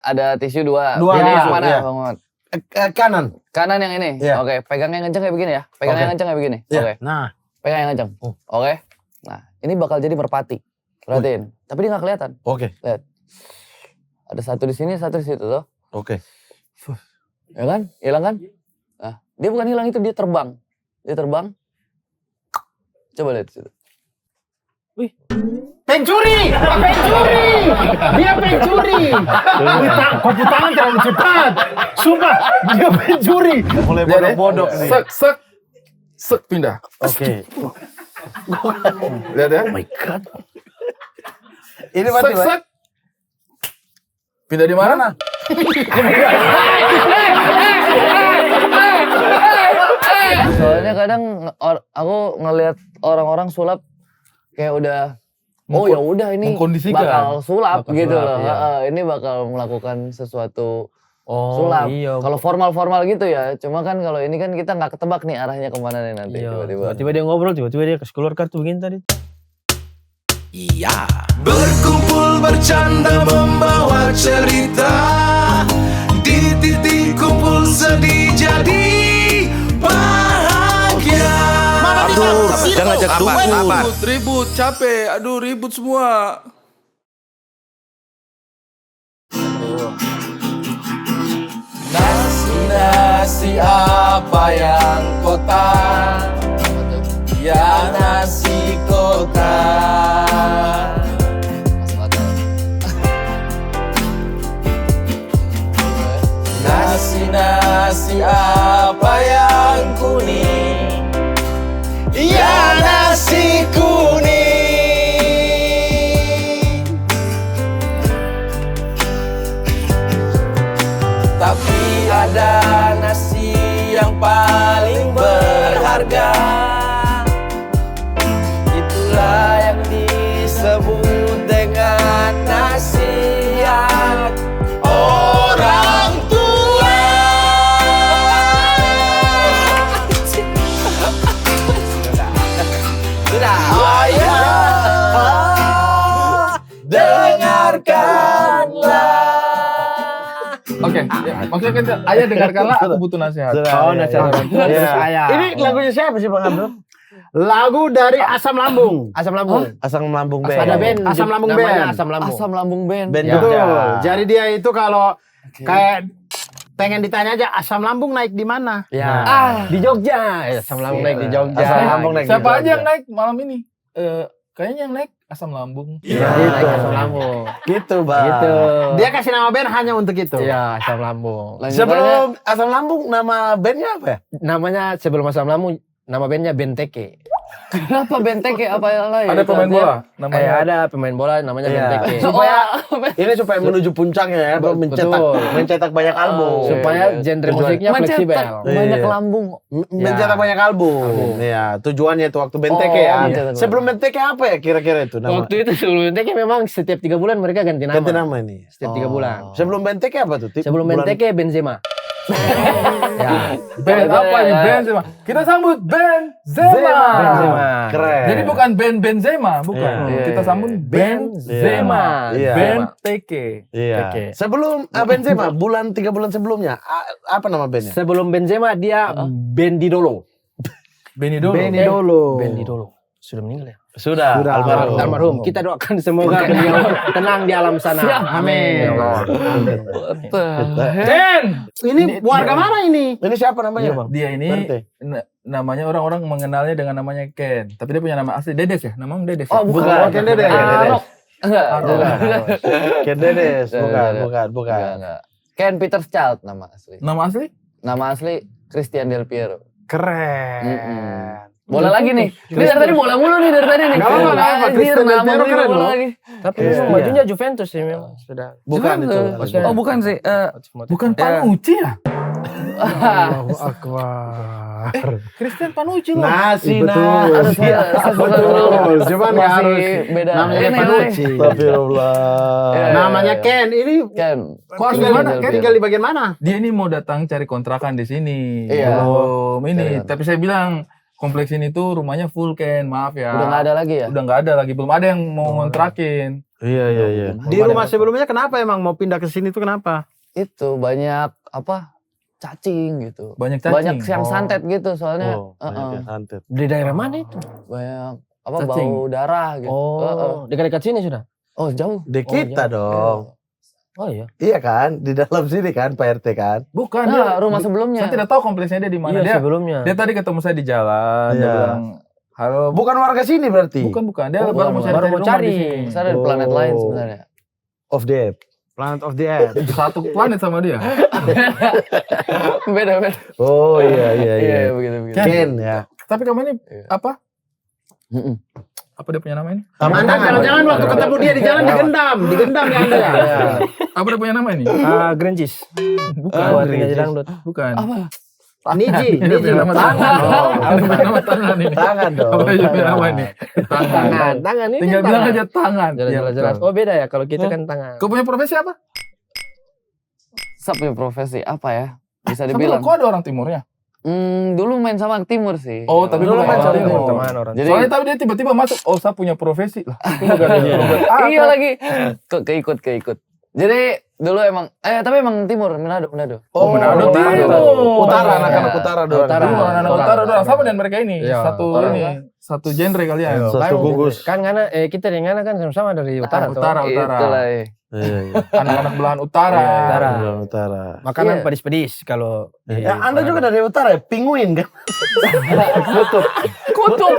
ada tisu dua. Dua, Pilih yang iya, mana, iya. Bang Muhammad? Kanan. Kanan yang ini. Iya. Oke, pegang yang kencang kayak begini ya. Pegang Oke. yang kencang kayak begini. Iya. Oke. Nah. Pegang yang kencang. Oke. Nah, ini bakal jadi merpati. Perhatiin. Tapi dia nggak kelihatan. Oke. Lihat. Ada satu di sini, satu di situ tuh. Oke. Ya kan? Hilang kan? Nah, dia bukan hilang itu, dia terbang. Dia terbang. Coba lihat di situ. Pencuri! Dia pencuri! Kau tangan terlalu cepat! Sumpah, dia pencuri! Mulai bodoh-bodoh nih. Sek pindah. Oke. Lihat ya. Oh my God. Ini mati, Sek. Pindah di mana? Soalnya kadang aku ngelihat orang-orang sulap kayak udah ya udah ini mengkondisikan. bakal sulap Bakal gitu sulap, loh. iya. Ini bakal melakukan sesuatu Oh, sulap. iya. Kalau formal-formal gitu ya. Cuma kan kalau ini kan kita nggak ketebak nih arahnya kemana nih nanti Iya. tiba-tiba. Tiba-tiba dia ngobrol, tiba-tiba dia kasih keluar kartu begini tadi. Iya, berkumpul bercanda membawa cerita, di titik kumpul sedih jadi bahagia. Aduh, jangan ngajak dukun. Ribut, capek. Aduh, ribut semua. Nasi apa yang kotak? Ya nasi kotak. Nasi apa yang kuning? Ya nasi kuning. Tapi ada nasi yang paling berharga. Itulah yang disebut dengan nasihat orang tua. Sudah. Ayo, dengarkanlah. Oke, ya, maksudnya kan ayah dengarkanlah aku butuh nasihat. Oh, nasihat orang tua. Iya. Terus ayah. Ini lagunya siapa sih Bang Abdul? Lagu dari Asam Lambung. Asam lambung. Asam lambung band. Ada band. Asam Lambung namanya Band. Asam lambung. Asam lambung band. Band Ya. Betul. Jogja. Jadi dia itu kalau kayak pengen ditanya aja asam lambung naik di mana? Ya. Di Jogja. Asam lambung naik di Jogja. Asam lambung naik di Siapa Jogja. aja yang naik malam ini? Kayaknya yang naik asam lambung. Iya, naik asam lambung. Gitu, Bang. Gitu. Dia kasih nama band hanya untuk itu. Iya, asam lambung. Lanjutannya, Sebelum asam lambung nama bandnya apa ya? Namanya sebelum asam lambung, nama bandnya Benteke. kenapa benteng kayak apa yang lain? Ada pemain bola namanya. Ada pemain bola namanya Iya. Benteke. Supaya ini supaya menuju puncaknya ya, Betul. mencetak banyak album. Supaya genre musiknya fleksibel. banyak Iya. lambung. Mencetak banyak album. Iya, tujuannya itu waktu Benteke ya. mencetak Sebelum Benteke apa ya kira-kira itu nama? Waktu itu sebelum Benteke memang setiap 3 bulan mereka ganti nama. Ganti nama ini. Setiap 3 bulan. Sebelum Benteke apa tuh? Sebelum Bulan- Benteke Benzema. Ya. Band apa nih? Benzema. Kita sambut Benzema. Benzema. Keren. Jadi bukan band Benzema, bukan. Iya. Kita sambut Benzema. Iya. Benteke. Iya. Oke. Sebelum Benzema, 3 bulan sebelumnya apa nama bandnya? Sebelum Benzema dia Bendidolo. Benidolo. Bendidolo. Sudah meninggal ya? Sudah. Almarhum. Almarhum. Kita doakan semoga beliau tenang di alam sana. Amin. Ya Allah. Ben. Ini warga mana ini? Ini siapa namanya? Dia ini Bente. namanya orang-orang mengenalnya dengan namanya Ken. Tapi dia punya nama asli Dedes ya? Namanya Dedes. Oh, bukan. Bukan. Ken Dedes. Arok. Enggak. Ken Dedes. Bukan. Enggak. Ken Peter Child nama asli. Nama asli? Nama asli Christian Del Piero. Keren. Bola lagi nih. Ini dari tadi bola mulu nih dari tadi nih. Nggak apa-apa, nggak apa-apa. Anjir, Christian Del nama Piero gue keren bola loh. lagi. Tapi Iya. memang bajunya Juventus sih memang sudah. Bukan itu. Oh bukan sih. Bukan Panucci ya? Allahu Akbar. Christian Panucci loh. Nasi Betul. Betul. Cuman nggak harus beda. namanya Ini, Panucci. Astagfirullah. Iya. Namanya Ken. Ini Ken. Kok harus tinggal, gimana, Ken? tinggal di bagian mana? Dia ini mau datang cari kontrakan di sini. Iya. Belum ini. Iya. Tapi saya bilang kompleks ini tuh rumahnya full Ken, maaf ya. Udah nggak ada lagi ya? Udah nggak ada lagi, belum ada yang mau ngontrakin. Iya. Di rumah sebelumnya kenapa emang mau pindah ke sini tuh kenapa? Itu banyak cacing gitu. Banyak cacing. Banyak yang santet gitu soalnya. Banyak yang santet. Di daerah mana itu? Banyak Cacing. bau darah gitu. Dekat-dekat sini sudah. Oh jauh. Di kita dong. Oh iya. Iya kan, di dalam sini kan Pak RT kan. Bukan, Nah, rumah sebelumnya. saya tidak tahu kompleksnya dia di mana. Iya Dia sebelumnya. tadi ketemu saya di jalan, dia Iya. bilang, halo. Bukan warga sini berarti. Bukan. Dia Oh, baru mau baru mau cari cari. rumah di sini. Saya dari planet lain sebenarnya. Of death. Planet of the Earth. Satu planet sama dia. Beda. Oh iya. Iya, begitu. Ken ya. Tapi kamu ini Iya. apa? Mm-mm. Apa dia punya nama ini? Anda jangan-jangan waktu ketemu dia di jalan digendam ya Anda ya. Apa dia punya nama ini? Grencis. Bukan. Buat tinggal dangdut. Bukan. Apa? Niji. Dia punya nama tangan. dong. Dia punya nama tangan ini. Tangan dong. Apa dia punya nama ini? Tangan. Tangan ini Tinggal kan bilang tangan. aja tangan. Iya, Jelas. betul. Oh beda ya kalau kita kan tangan. Kau punya profesi apa? Saya punya profesi apa ya? Bisa Tapi dibilang. kok ada orang timurnya? Dulu main sama timur sih. Oh, tapi Dulu bukan main orang sama timur. teman orang. Jadi Soalnya tapi dia tiba-tiba masuk, oh saya punya profesi lah. Itu nggak ada program apa. iya lagi. Keikut. Jadi dulu tapi emang timur, Manado. Oh, Manado timur. Utara, anak-anak utara doang. Utara. Anak utara doang sama dengan mereka ini. Iya, Satu genre kalian. Satu gugus. Kan ngana kita dengan Ngana kan sama-sama dari utara tuh. Utara. Itulah. Iya. Anak-anak belahan utara. Utara. Utara. Makanan Iya. pedis-pedis kalau Ya, Anda juga dari utara ya? Pinguin kan? Kutub.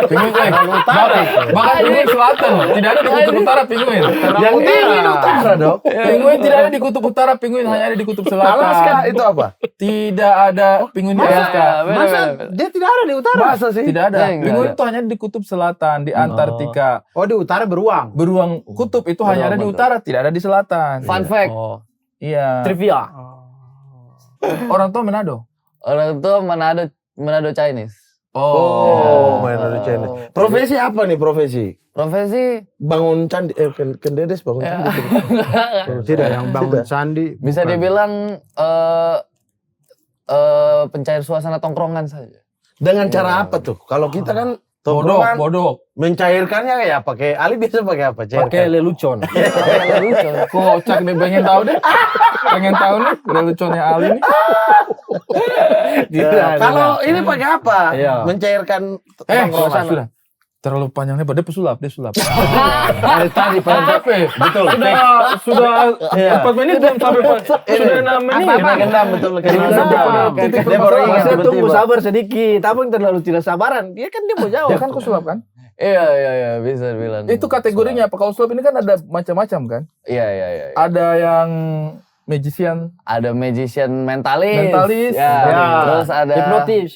Pinguin utara. Bahkan pinguin selatan. Tidak ada di kutub utara pinguin. Yang dingin utara dong. Pinguin tidak ada di kutub utara, pinguin hanya ada di kutub selatan. Alaska itu apa? Tidak ada pinguin di Alaska. Masa dia tidak ada di utara? Masa sih? Tidak ada. Enggak Pinguin ada. itu hanya di kutub selatan, di Antartika. Oh di utara beruang. Beruang kutub itu hanya ada di utara, tidak ada di selatan. Fun fact. Iya. trivia. Orang tua Manado. Orang tua Manado Chinese. Oh, main dari China. Profesi apa nih profesi? Profesi Bangun candi, Kendedes bangun ya, candi. Tidak yang bangun candi. bisa bukan. dibilang pencair suasana tongkrongan saja. Dengan cara apa tuh? Kalau kita kan Bodok, tongkrongan bodok. mencairkannya ya pakai Ali biasa pakai apa? Pakai lelucon. Lucu. Kocak deh, pengen tahu deh. Pengen tahu nih, leluconnya Ali nih. Kalau ini pakai apa? Iya. Mencairkan Tongkrongan sudah. Terlalu panjang lebar, dia pesulap. dari tadi Betul. Sudah 4 menit belum sampai sudah 6 menit. Gendam betul. Titik Dia baru ingat Saya tunggu tiba-tiba. sabar sedikit. Tapi yang terlalu tidak sabaran. Dia kan dia mau jawab. Ya kan kau sulap kan? Iya, bisa dibilang. Itu kategorinya apa? Kalau sulap ini kan ada macam-macam kan? Iya. Ada yang magician, Ada magician mentalis. Mentalis. Ya. Ya. Terus ada Hipnotis.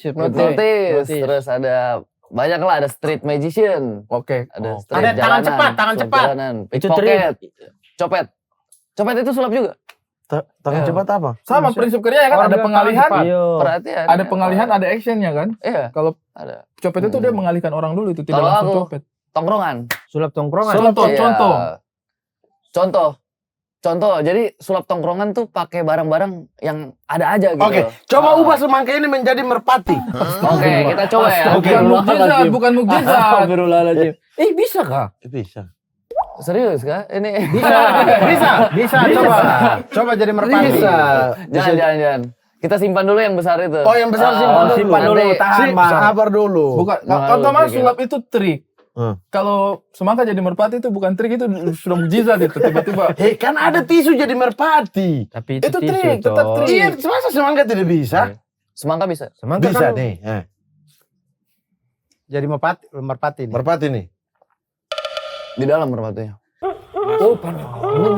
Terus ada banyak lah, ada street magician. oke. Ada street Ada tangan jalanan, cepat, tangan sulap cepat. jalanan, Itu pickpocket, copet itu sulap juga. Tangan cepat apa? Sama prinsip kerja ya kan, ada pengalihan, Iya. Perhatian. ada pengalihan, ada actionnya kan. Iya, Kalau ada. copet itu dia mengalihkan orang dulu, itu tidak Kalau langsung aku- copet. Tongkrongan. Sulap tongkrongan. Iya. Contoh, jadi sulap tongkrongan tuh pakai barang-barang yang ada aja gitu. Oke, coba ubah semangka ini menjadi merpati. Oke, kita coba ya. Bukan mukjizat. Astagfirullahaladzim. Bisa kah? Bisa. Serius kah? Ini Bisa. Coba jadi merpati. Bisa. jangan. Kita simpan dulu yang besar itu. Oh, yang besar simpan dulu. Nanti- tahan, Bang. Sabar dulu. Bukan. Nah, Kalau lu pikir. sulap itu trik. Kalau semangka jadi merpati itu bukan trik, itu sudah mukjizat itu tiba-tiba. Kan ada tisu jadi merpati. Tapi Itu tisu, trik, toh. tetap trik. Iya, masa semangka tidak bisa? Semangka bisa. Semangka Bisa kan nih. Jadi merpati nih. Merpati nih. Di dalam merpatinya.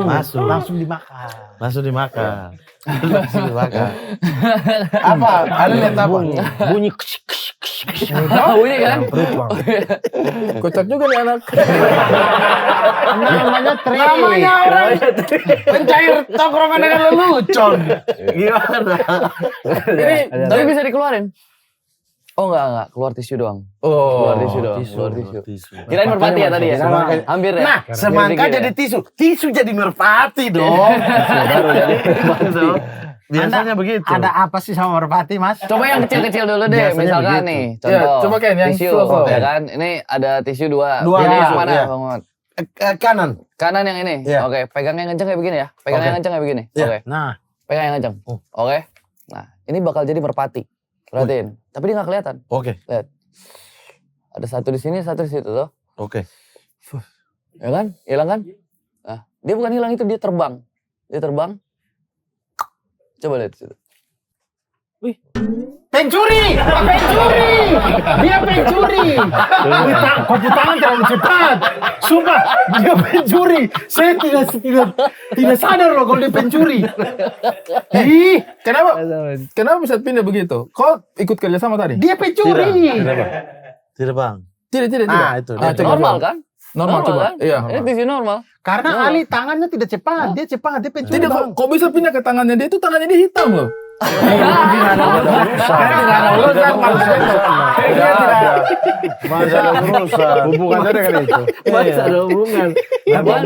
Masuk. Langsung dimakan. Langsung dimakan. Apa? Ada lihat apa? bunyi Bunyi kan? perut, Bang. Kocak juga nih anak. Namanya trik. Namanya orang pencair tongkrongan dengan lelucon. Gimana? Ini tapi bisa dikeluarin. Oh enggak, keluar tisu doang. Keluar tisu doang, keluar tisu. Kirain merpati ya tadi ya? Semangka. Hampir ya? Nah, semangka Hampir jadi dikit tisu. Tisu jadi merpati dong. ya? Baru jadi merpati. Biasanya begitu. Ada apa sih sama merpati, Mas? Coba yang kecil-kecil dulu deh, Biasanya misalkan begitu. nih, Ya, contoh. coba Ken, yang tisu, slow-slow. ya kan? Ini ada tisu dua. Dua, Pilih yang tisu, mana, iya. Bang Muhammad? Kanan. Kanan yang ini. Iya. Oke, pegang yang kenceng kayak begini ya. Pegang Oke. yang kenceng kayak begini. Iya. Oke. Nah, Pegang yang kenceng. Oh. Oke. Nah, ini bakal jadi merpati. Perhatiin. Tapi dia nggak kelihatan. Oke. Ada satu di sini, satu di situ tuh. Oke. Ya kan? Hilang kan? Nah, dia bukan hilang itu, dia terbang. Dia terbang. Coba lihat di situ. pencuri! Pencuri! Dia pencuri! Kopi tangan terlalu cepat. Sumpah, dia pencuri. Saya tidak sadar loh kalau dia pencuri. Ih, Kenapa bisa pindah begitu? Kau ikut kerja sama tadi? dia pencuri. Tidak, Bang. Tidak. Ah, itu. Ah, coba, Normal coba. kan? Normal coba. kan? Iya. Ini tisu normal. Karena Ali tangannya tidak cepat. Dia cepat, dia pencuri. Tidak, Bang. kok bisa pindah ke tangannya dia itu tangannya dia hitam loh. Tidak ada urusan maksudnya itu. Dia tidak. Masa ada urusan. Hubungannya dengan itu. Masa ada hubungan.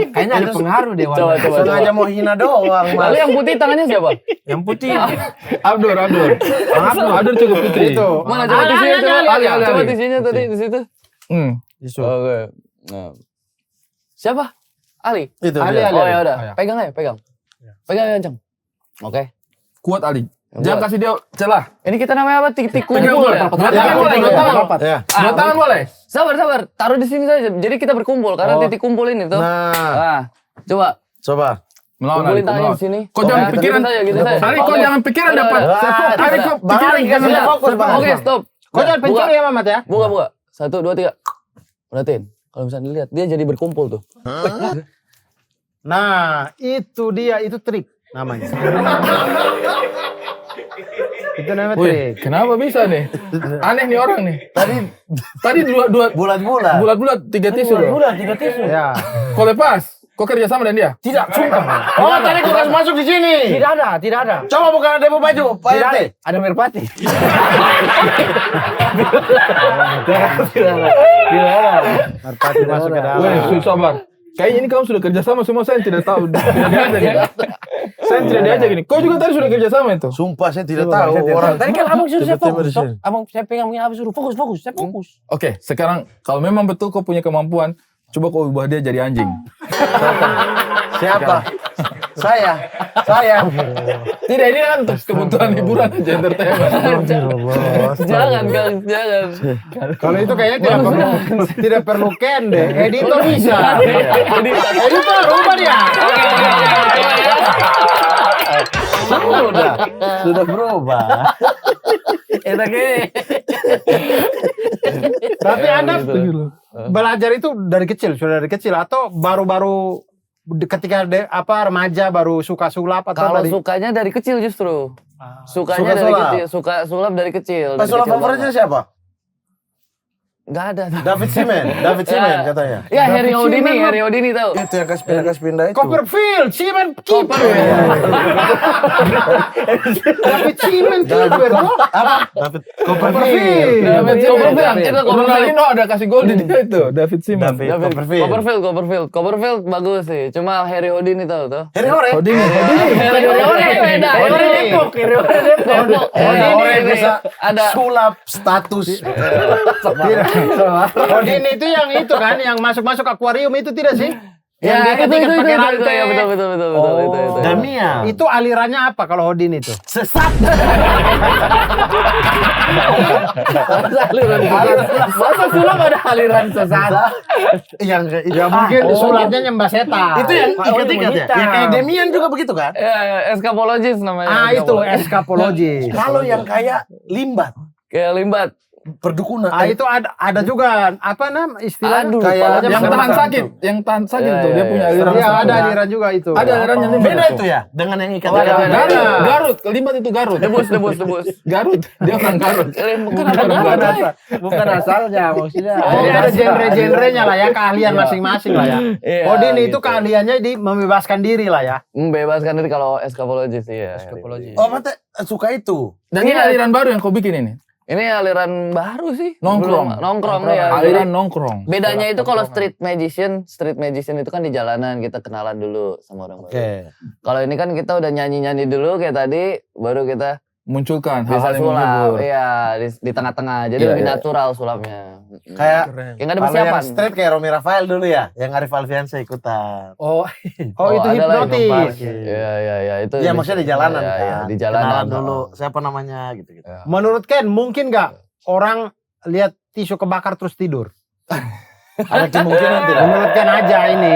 Kayaknya ada pengaruh deh warna. Coba. Sengaja mau hina doang, Mas. Lalu yang putih tangannya siapa? Yang putih. Abdur. Abdur cukup putih. Itu. Mana coba tisunya coba? Ali. Coba tisunya tadi di situ. Isu. Oke. Nah. Siapa? Ali. Itu Ali, dia. Ali. Oh ya udah, Oh, ya. pegang aja, pegang. Pegang yang kenceng. Oke. Kuat Ali. Yang Jangan kuat. kasih dia celah. Ini kita namanya apa? Tik-tik Pegang kumpul boleh. ya? Dua tangan boleh. Dua tangan. Ya. Dua tangan boleh. Sabar. Taruh di sini saja. Jadi kita berkumpul karena Oh. titik kumpul ini tuh. Nah, Nah, coba coba. Melawan Ali. kumpulin tangannya Melawan. di sini. Kau jangan Oke, pikiran. gitu saja, gitu saja. Ali, kau Oke. jangan pikiran Udah, dapat. udah. Ali, kau Bang pikiran Ali, jangan sudah dapat. fokus, Bang. Oke, stop. Kau jangan pencuri ya, Mamat ya? Buka. 1, 2, 3. Perhatiin. Kalau misalnya dilihat, dia jadi berkumpul tuh. Nah, itu dia, itu trik namanya. Itu namanya Wih, trik. kenapa bisa nih? Aneh nih orang nih. Tadi dua Bulat-bulat. bulat 3 tisu loh. Ya. Kau lepas. Kau kerja sama dan dia? Tidak, sumpah. Oh, tadi kau harus masuk di sini. Tidak ada. Coba buka demo baju, Pak Tidak RT. ada. Ada merpati. Merpati masuk ke dalam. Wih, sabar. Kayaknya ini kamu sudah kerja sama semua, saya tidak tahu. Tidak diajak gini. Saya tidak diajak gini. Kau juga tadi sudah kerja sama itu? Sumpah saya tidak tahu orang. Tadi kan abang suruh saya tiba-tiba fokus. di sini. Abang saya pegang abang suruh fokus. Saya fokus. Oke, sekarang kalau memang betul kau punya kemampuan, coba kau ubah dia jadi anjing. Siapa? Saya. Tidak, ini kan untuk kebutuhan hiburan aja, entertainment. Jangan. Kalau itu kayaknya tidak perlu Ken deh. Editor bisa. Editor rubah dia. Sudah berubah. Tapi Anda belajar itu dari kecil, sudah dari kecil atau baru-baru ketika remaja baru suka sulap atau Kalau dari sukanya dari kecil justru. Sukanya Suka dari sulap. kecil. Suka sulap dari kecil. Pas dari sulap kecil favoritnya banget. siapa? Nggak ada. David Seaman katanya. Ya, Harry David Houdini tahu. Itu yang kasih pindah itu. Copperfield, Simon Keeper. David Simon Keeper tuh. David Copperfield. David Copperfield. Itu Copperfield. Ronaldinho ada kasih gol di dia itu, David Seaman. Copperfield bagus sih. Cuma Harry Houdini tahu tuh. Harry Hore. Houdini. Harry beda. Houdini bisa ada sulap status. Houdini itu yang itu kan, yang masuk akuarium itu tidak sih? Yang ya, dia ketika pakai rantai. ya, betul. Itu. Damia. Itu alirannya apa kalau Houdini itu? Sesat. Masa sulap ada aliran sesat? Yang Ya mungkin sulapnya nyembah setan. itu yang ikat-ikat ya. Yang kayak Demian juga begitu kan? Ya, eskapologis namanya. Ah itu eskapologi. Kalau yang kayak limbat, Kayak limbat. perdukunan. Ah itu ada juga apa istilah Aduh, kayak kepalanya Yang besar. tahan sakit, tuh dia punya aliran. Iya ada aliran juga itu. Ada alirannya limbat. Beda itu ya dengan yang ikat. Beda. Garut, limbat itu Garut. Debus. Garut, dia orang Garut. Bukan ada. Bukan asalnya maksudnya. Jadi ada genre-genrenya lah ya, keahlian masing-masing lah ya. Iya, Houdini itu gitu. keahliannya di membebaskan diri lah ya. Membebaskan diri kalau eskapologis ya. Eskapologi. Oh, mate suka itu. Dan ini aliran baru yang kau bikin ini. Ini aliran baru sih. Nongkrong. Nongkrong ya. Aliran Jadi, nongkrong. bedanya itu kalau street magician itu kan di jalanan, kita kenalan dulu sama orang baru. Oke. Kalau ini kan kita udah nyanyi-nyanyi dulu kayak tadi, baru kita Munculkan bisa hal-hal yang sulap. menghibur. Iya, di tengah-tengah. Jadi Iya, lebih iya. natural sulapnya. Kayak Kayak nggak ada kalau persiapan. yang straight kayak Romi Rafael dulu ya, yang Arif Alfiansyah ikutan. Oh itu ada lagi hipnotis. Iya, itu. Iya maksudnya di jalanan Iya, kan. iya, di jalanan. Kenalan dulu, siapa namanya gitu. Iya. Menurut Ken, mungkin nggak orang lihat tisu kebakar terus tidur? Ada kemungkinan tidak? Menurut Ken aja ini.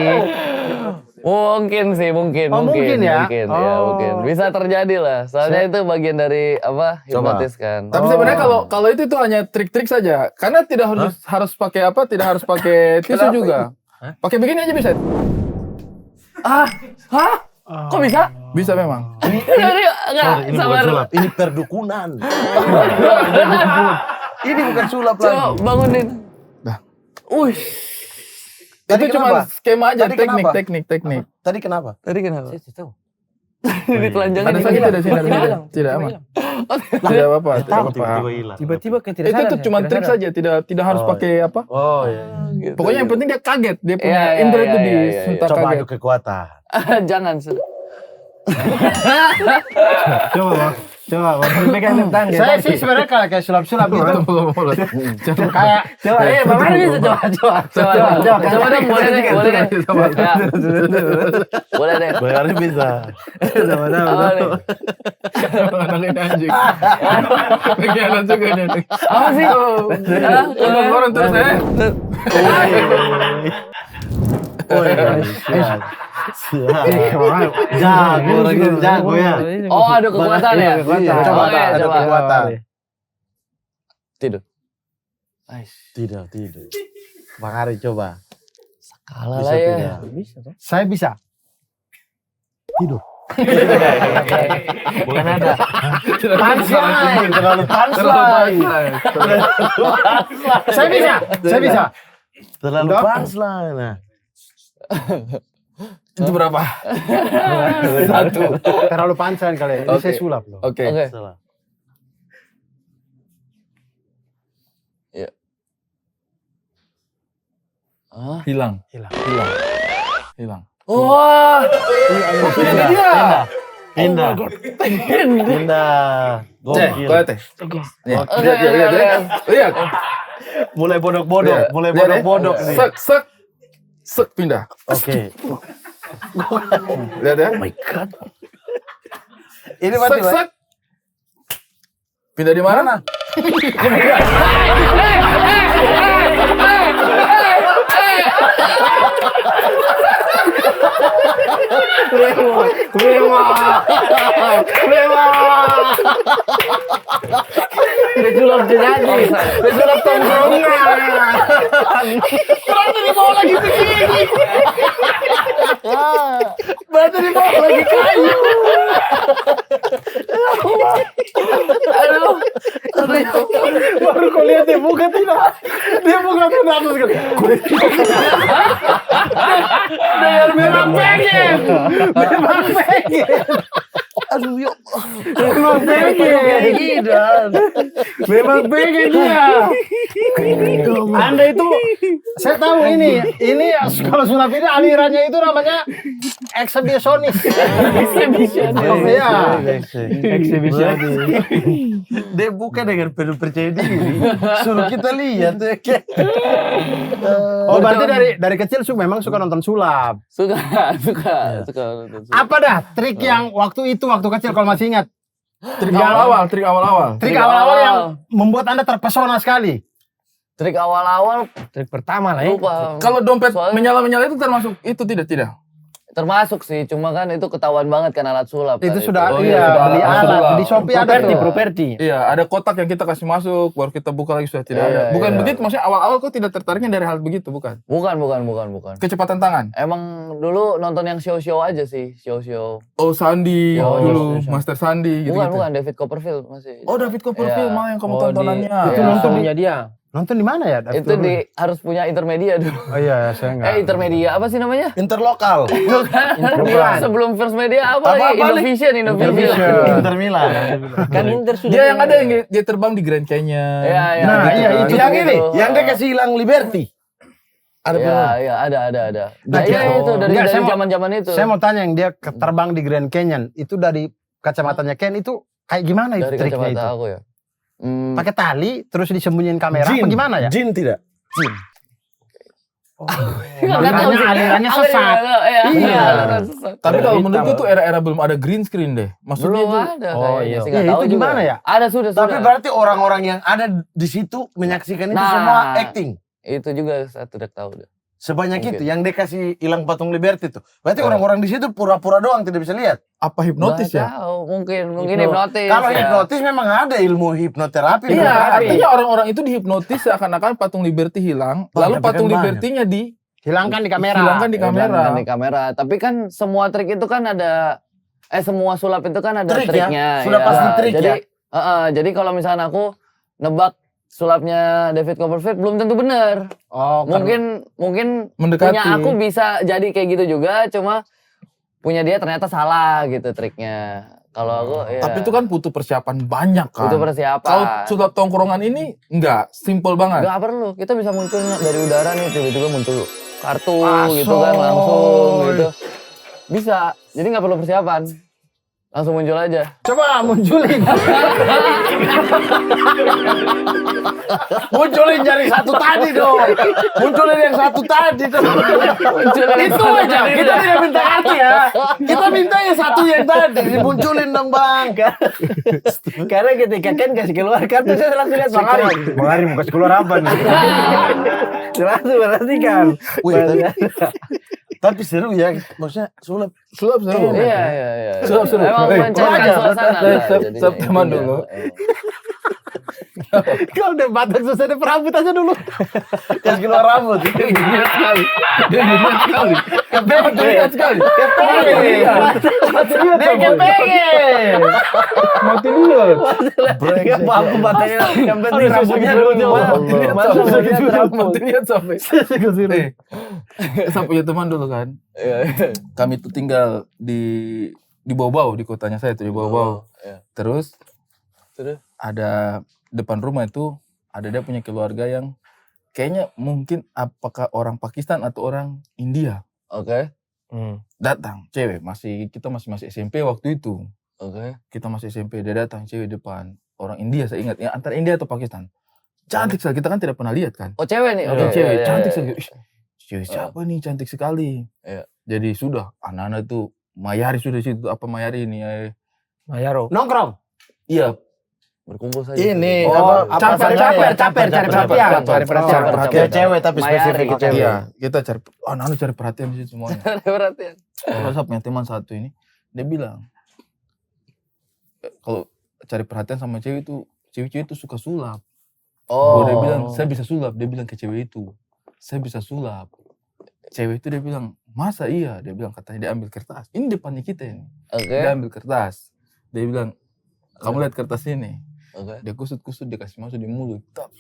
Mungkin sih, mungkin. Oh, mungkin ya? Mungkin, ya, Oh. mungkin. Bisa terjadi lah. Soalnya itu bagian dari apa? Hipnotis kan. Tapi sebenarnya kalau itu tuh hanya trik-trik saja. Karena tidak harus pakai apa? Tidak harus pakai tisu juga. Pakai begini aja bisa. Hah? Kok bisa? Bisa memang. Enggak, Ini bukan sabar. sulap, ini perdukunan. Ini bukan sulap Coba lagi. bangunin. Dah. Wih, Tadi Itu cuma kenapa? skema aja, Tadi kenapa? teknik. Tadi kenapa? tadi kenapa? Saya tahu. Ditelanjangin. Ada di sakit mana? tidak sini? Tidak aman. Tidak apa-apa. Tidak apa-apa. Tiba-tiba hilang. Tiba-tiba tidak Itu tuh cuma trik saja, tidak harus pakai apa. Oh iya. Gitu. Pokoknya yang penting dia kaget, dia punya Iya, iya, indera iya, itu iya, iya. disuntak Coba kaget. adu kekuatan. Jangan. Coba pegang tangan. Saya sih sebenarnya kayak sulap-sulap gitu. Kayak Bang Ari bisa coba. Coba dong, boleh deh. Ya. Boleh deh. Bayarnya bisa. Apa nih? Nangin anjing. Pengkhianat juga nih. Apa sih? Tolong orang terus Oh iya. Siap. Jago orang ini, jago ya. Oh, ada kekuatan ya? Iya, coba Oke, ada coba. kekuatan. Tidur. Tidak. Bang Ari coba. Kalah Bisa lah ya. tidak? saya bisa. Bukan ada. Punchline, terlalu punchline. Saya bisa. Terlalu Udah. punchline. Nah. Itu berapa? Terlalu pansan kali. Ini saya sulap loh. Oke. Oke. Salah. Hilang. Wah. Pindah. Cek, Gokil. lihat teh. Lihat. Mulai bodok-bodok, mulai Lihat, ya. bodok-bodok nih. Sek pindah. Oke. Lihat ya. Ini mati, Bang. Sek. Pindah di mana? Sulap jadi. Sulap tongkrongan. Baru kau lihat dia buka tidak. Dia buka tidak terus sekali. Memang pengen. Memang pengen dia. Anda itu, saya tahu ini kalau sulap ini alirannya itu namanya eksibisionis. Iya. Dia bukan dengan penuh percaya diri. Suruh kita lihat ya. Oh berarti dari kecil memang suka nonton sulap. Suka. Apa dah trik yang waktu kecil kalau masih ingat? Trik awal-awal. Trik awal-awal yang membuat Anda terpesona sekali. Trik awal-awal Trik pertama lah ya. lupa. Kalau dompet Soalnya- menyala-menyala itu termasuk itu tidak. Termasuk sih, cuma kan itu ketahuan banget kan alat sulap. Itu kan sudah Oh iya, sudah beli alat alat sulap. di Shopee ada tuh. Properti. Iya, ada kotak yang kita kasih masuk, baru kita buka lagi sudah tidak Iya, ada. Bukan iya. begitu, maksudnya awal-awal kok tidak tertariknya dari hal begitu, bukan? Bukan. Kecepatan tangan. Emang dulu nonton yang show-show aja sih, show-show. Oh, Sandi Oh, dulu, iya. Master Sandi gitu. Bukan, David Copperfield masih. Oh, David Copperfield Iya. malah yang kamu Oh, tontonannya. Itu Iya. nonton Punya dia. Nonton di mana ya? Itu harus punya intermedia dulu. Oh iya, saya enggak. Intermedia apa sih namanya? Interlokal. Itu kan Milan. sebelum First Media apa Apa-apa lagi? Indovision. Inter Milan. Kan Inter sudah. Dia yang ada yang dia terbang di Grand Canyon. Iya, iya. Nah, gitu, iya, kan. itu Yang Gitu. ini, yang dia kasih hilang Liberty. Ada Iya, pernah? iya, ada. Nah, Nah, iya itu dari enggak, saya mau- zaman-zaman itu. Saya mau tanya yang dia terbang di Grand Canyon, itu dari kacamatanya Ken itu kayak gimana itu dari triknya kacamata itu? aku ya. Pakai tali terus disembunyiin kamera apa gimana ya? Jin tidak? Makanya alirannya sesat. Iya, Iya. aliran sesat. Tapi kalau menurutku itu era-era belum ada green screen deh. Maksudnya Belum itu ada Oh, kayaknya iya. sih, Iya, nggak tahu itu juga. gimana ya? Ada sudah. Tapi berarti orang-orang yang ada di situ menyaksikan itu Nah. semua acting. Itu juga saya tidak tahu deh. Sebanyak Mungkin. itu yang dia kasih hilang patung Liberty tuh. Berarti Oh. orang-orang di situ pura-pura doang tidak bisa lihat. apa hipnotis Nggak ya? tahu, mungkin hipnotis. Kalau ya. hipnotis memang ada ilmu hipnoterapi. Iya, hipnoterapi. artinya orang-orang itu dihipnotis seakan-akan patung Liberty hilang, Wah, lalu tapi kan patung banyak. Liberty-nya Hilangkan di kamera. dihilangkan di kamera. Hilangkan di kamera. Tapi kan semua trik itu kan ada semua sulap itu kan ada Trik ya? triknya. Sudah ya. pasti trik jadi, ya? jadi kalau misalnya aku nebak sulapnya David Copperfield belum tentu benar. Oh, Mungkin Mendekati. punya aku bisa jadi kayak gitu juga, cuma punya dia ternyata salah gitu triknya. Kalau aku ya. Tapi itu kan butuh persiapan banyak kan. Butuh persiapan. Kalau sulap tongkrongan ini enggak, simple banget. Nggak perlu, kita bisa muncul dari udara nih, tiba-tiba muncul kartu gitu Asoy. kan langsung gitu. Bisa, jadi nggak perlu persiapan. Langsung muncul aja. Coba munculin. Munculin dari satu tadi dong. Munculin yang satu tadi dong. Itu aja. Kita tidak minta arti ya. Kita minta yang satu yang tadi. Dimunculin dong bang. Karena ketika Ken kasih keluar kartu saya langsung lihat Bang Ari. Bang Ari mau kasih keluar apa nih? Langsung perhatikan. Wih, tapi seru ya. Maksudnya sulap. Sulap seru. Iya. Seru. Emang mencairkan suasana. lah jadinya. Setiap teman Iya. dulu. Kalau udah batas susah deh perambut aja dulu. Kasih keluar rambut. Dia ginian sekali. Dia ginian sekali. Ginian sekali. Dia kepengen. Mati lihat. Ya aku batanya yang penting rambutnya dulu. Mati lihat sampai. Saya punya teman dulu kan. Kami tuh tinggal di Bau-Bau, di kotanya saya tuh di Bau-Bau. Terus ada depan rumah itu ada dia punya keluarga yang kayaknya mungkin apakah orang Pakistan atau orang India. Oke. Datang cewek, kita masih SMP waktu itu. Oke. Kita masih SMP, dia datang cewek depan orang India, saya ingat ya, antara India atau Pakistan. Cantik sekali, kita kan tidak pernah lihat kan. Oh cewek nih. Ada Oke, cewek iya, cantik iya, sekali. iya. Ih, cewek siapa nih cantik sekali. Iya. Jadi sudah anak-anak itu Mayari sudah di situ, apa Mayari ini? Mayaro. Nongkrong. Iya, Berkumpul saja. Ini Oh, apa caper, cari perhatian. Cari perhatian. Ke cewek tapi spesifik ke cewek. iya. Kita cari, anak-anak cari perhatian di situ semuanya. Ada perhatian. Kalau saya punya teman satu ini, dia bilang, kalau cari perhatian sama cewek itu suka sulap. Oh. Dia bilang, saya bisa sulap. Dia bilang ke cewek itu, saya bisa sulap. Cewek itu dia bilang, masa iya? Dia bilang, katanya dia ambil kertas. Ini depannya kita ini. Oke. Dia ambil kertas. Dia bilang, kamu lihat kertas ini. Oke. Dia kusut-kusut, dia kasih masuk di mulut. Tap.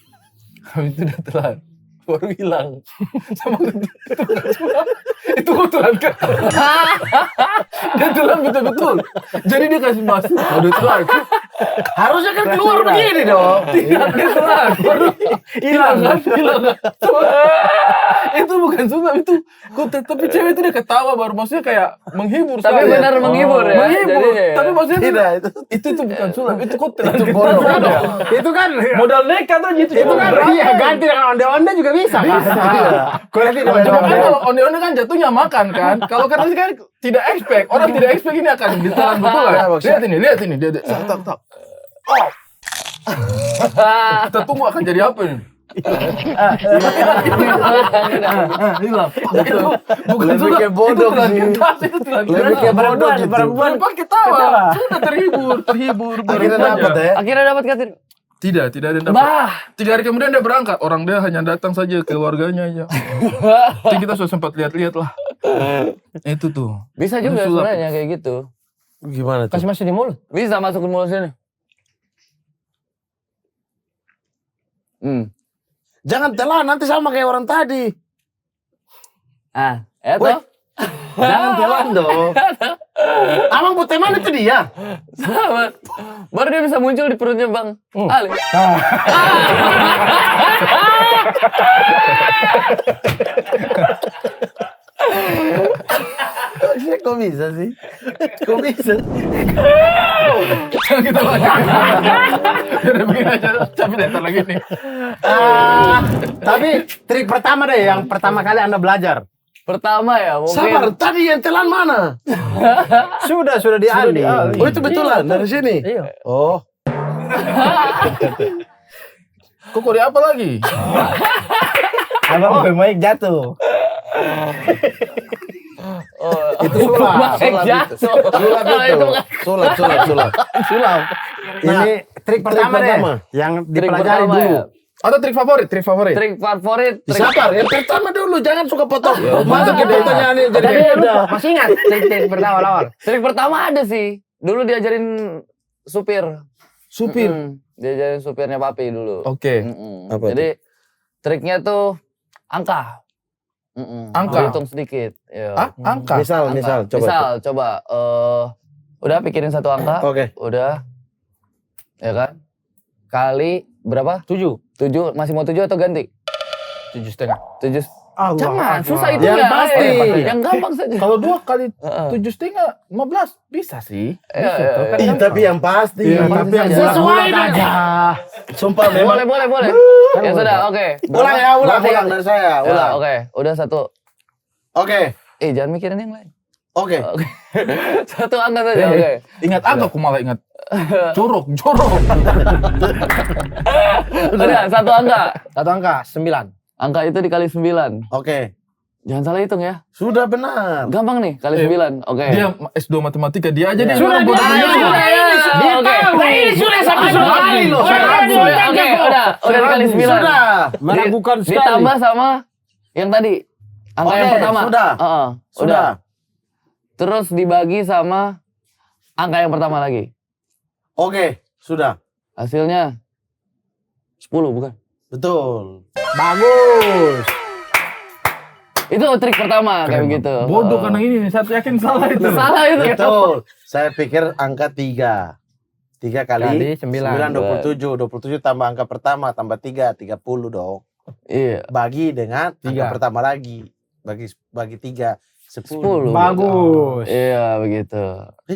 Habis itu dia telan. Baru hilang. Sama itu bukan sulap. Itu kok telan kan? Dia telan betul-betul. Jadi dia kasih masuk. Udah telan. Harusnya kan keluar begini dong. Tidak, dia telan. Baru hilang kan? Hilang kan? Itu bukan sulap. Itu kok tapi cewek itu dia ketawa baru. Maksudnya kayak menghibur. Tapi sekali. benar menghibur ya. Menghibur. jadinya ya. Tapi maksudnya Tidak, itu bukan sulap. Itu kok telan. Itu bodoh. Itu kan Modal nekat aja itu. itu kan iya ganti dengan onde-onde juga bisa kan? Kalau tidak Cuma kan kalau onde-onde kan jatuhnya makan kan. Kalau kertas kan tidak expect. Orang tidak expect ini akan ditelan betulan. Lihat ini. Dia tak. Oh. Kita tunggu akan jadi apa ini? Itu bukan Lebih sulap. kayak bodoh Itu telan sih. kertas. Itu telan Lebih kertas. kayak bodoh gitu. Perempuan ketawa. Sudah terhibur. Akhirnya dapat ya. Akhirnya dapat Katir. Tidak ada yang dapat. Bah. 3 hari kemudian dia berangkat. Orang dia hanya datang saja keluarganya aja. Jadi kita sudah sempat lihat-lihat lah. Itu tuh. Bisa juga Sulap. sebenarnya kayak gitu. Gimana tuh? Kasih masuk di mulut. Bisa masuk ke mulut sini. Jangan telan, nanti sama kayak orang tadi. Ah, ya Woi. toh? Jangan telan dong. Abang Buteman itu dia. Sama. Baru dia bisa muncul di perutnya Bang Ali. Kok bisa sih? Kok bisa? Kita lanjut. Udah begini aja, capek ntar lagi nih. Tapi trik pertama deh, yang pertama kali Anda belajar. Pertama ya mungkin. Sabar, tadi yang telan mana? Sudah dialih. Oh itu betulan dari sini. Iya. Oh, Kok kode apa lagi? Abang pemain jatuh. itu sulap. Jatuh. Sulap Kalau itu. itu bukan Sulap. Sulap. Ini trik pertama deh, pertama. yang trik dipelajari pertama dulu. ya. Atau trik favorit? Trik favorit. Sabar, yang pertama dulu, jangan suka potong. Masa kita pertanyaan ini jadi Tapi beda. masih ingat trik pertama lawan. Trik pertama ada sih. Dulu diajarin supir. Supir. Diajarin supirnya papi dulu. Oke. Apa Jadi triknya tuh angka. Angka? Hitung sedikit. Iya. Ah, angka. Misal, coba. Misal, coba. Udah pikirin satu angka. Oke. Udah. Ya kan? Kali berapa? 7. 7. Masih mau 7 atau ganti? 7,5. 7. Allah Jangan, Akbar. susah itu Yang ya. pasti. Yang gampang saja. Kalau 2 kali Heeh. 7,5, 15 bisa sih. Iya. Ih, tapi yang pasti. Iya, Tapi yang saja. Sesuai aja. Sumpah memang. Boleh. Ya sudah, oke. Ulang ya, ulang Berapa? dari saya. Ya, Ulang. oke. Udah satu. Oke. Jangan mikirin yang lain. Oke. Oke. Satu angka saja, oke. Ingat angka, aku malah ingat. Jorok. Udah, satu angka. Satu angka 9. Angka itu dikali 9. Oke. Jangan salah hitung ya. Sudah benar. Gampang nih, kali 9. Oke. Dia S2 matematika, dia aja dia Sudah, buat dia begini. sudah. Dia Oke. tahu. Ini sudah sampai kali loh. Oke, udah dikali 9. Sudah. Meragukan sekali. Ditambah sama yang tadi. Angka yang Oke, pertama. sudah. Heeh, Sudah. Terus dibagi sama angka yang pertama lagi. Oke, sudah. Hasilnya 10 bukan? Betul. Bagus. Itu trik pertama kayak begitu. Bodoh karena ini, saya yakin salah itu. Salah itu. Betul. Saya pikir angka 3. 3 kali Kali 9. 9, 27. 27 tambah angka pertama, tambah 3, 30 dong. Iya. Bagi dengan angka 3. pertama lagi. Bagi 3, 10. 10. Bagus. Iya, begitu.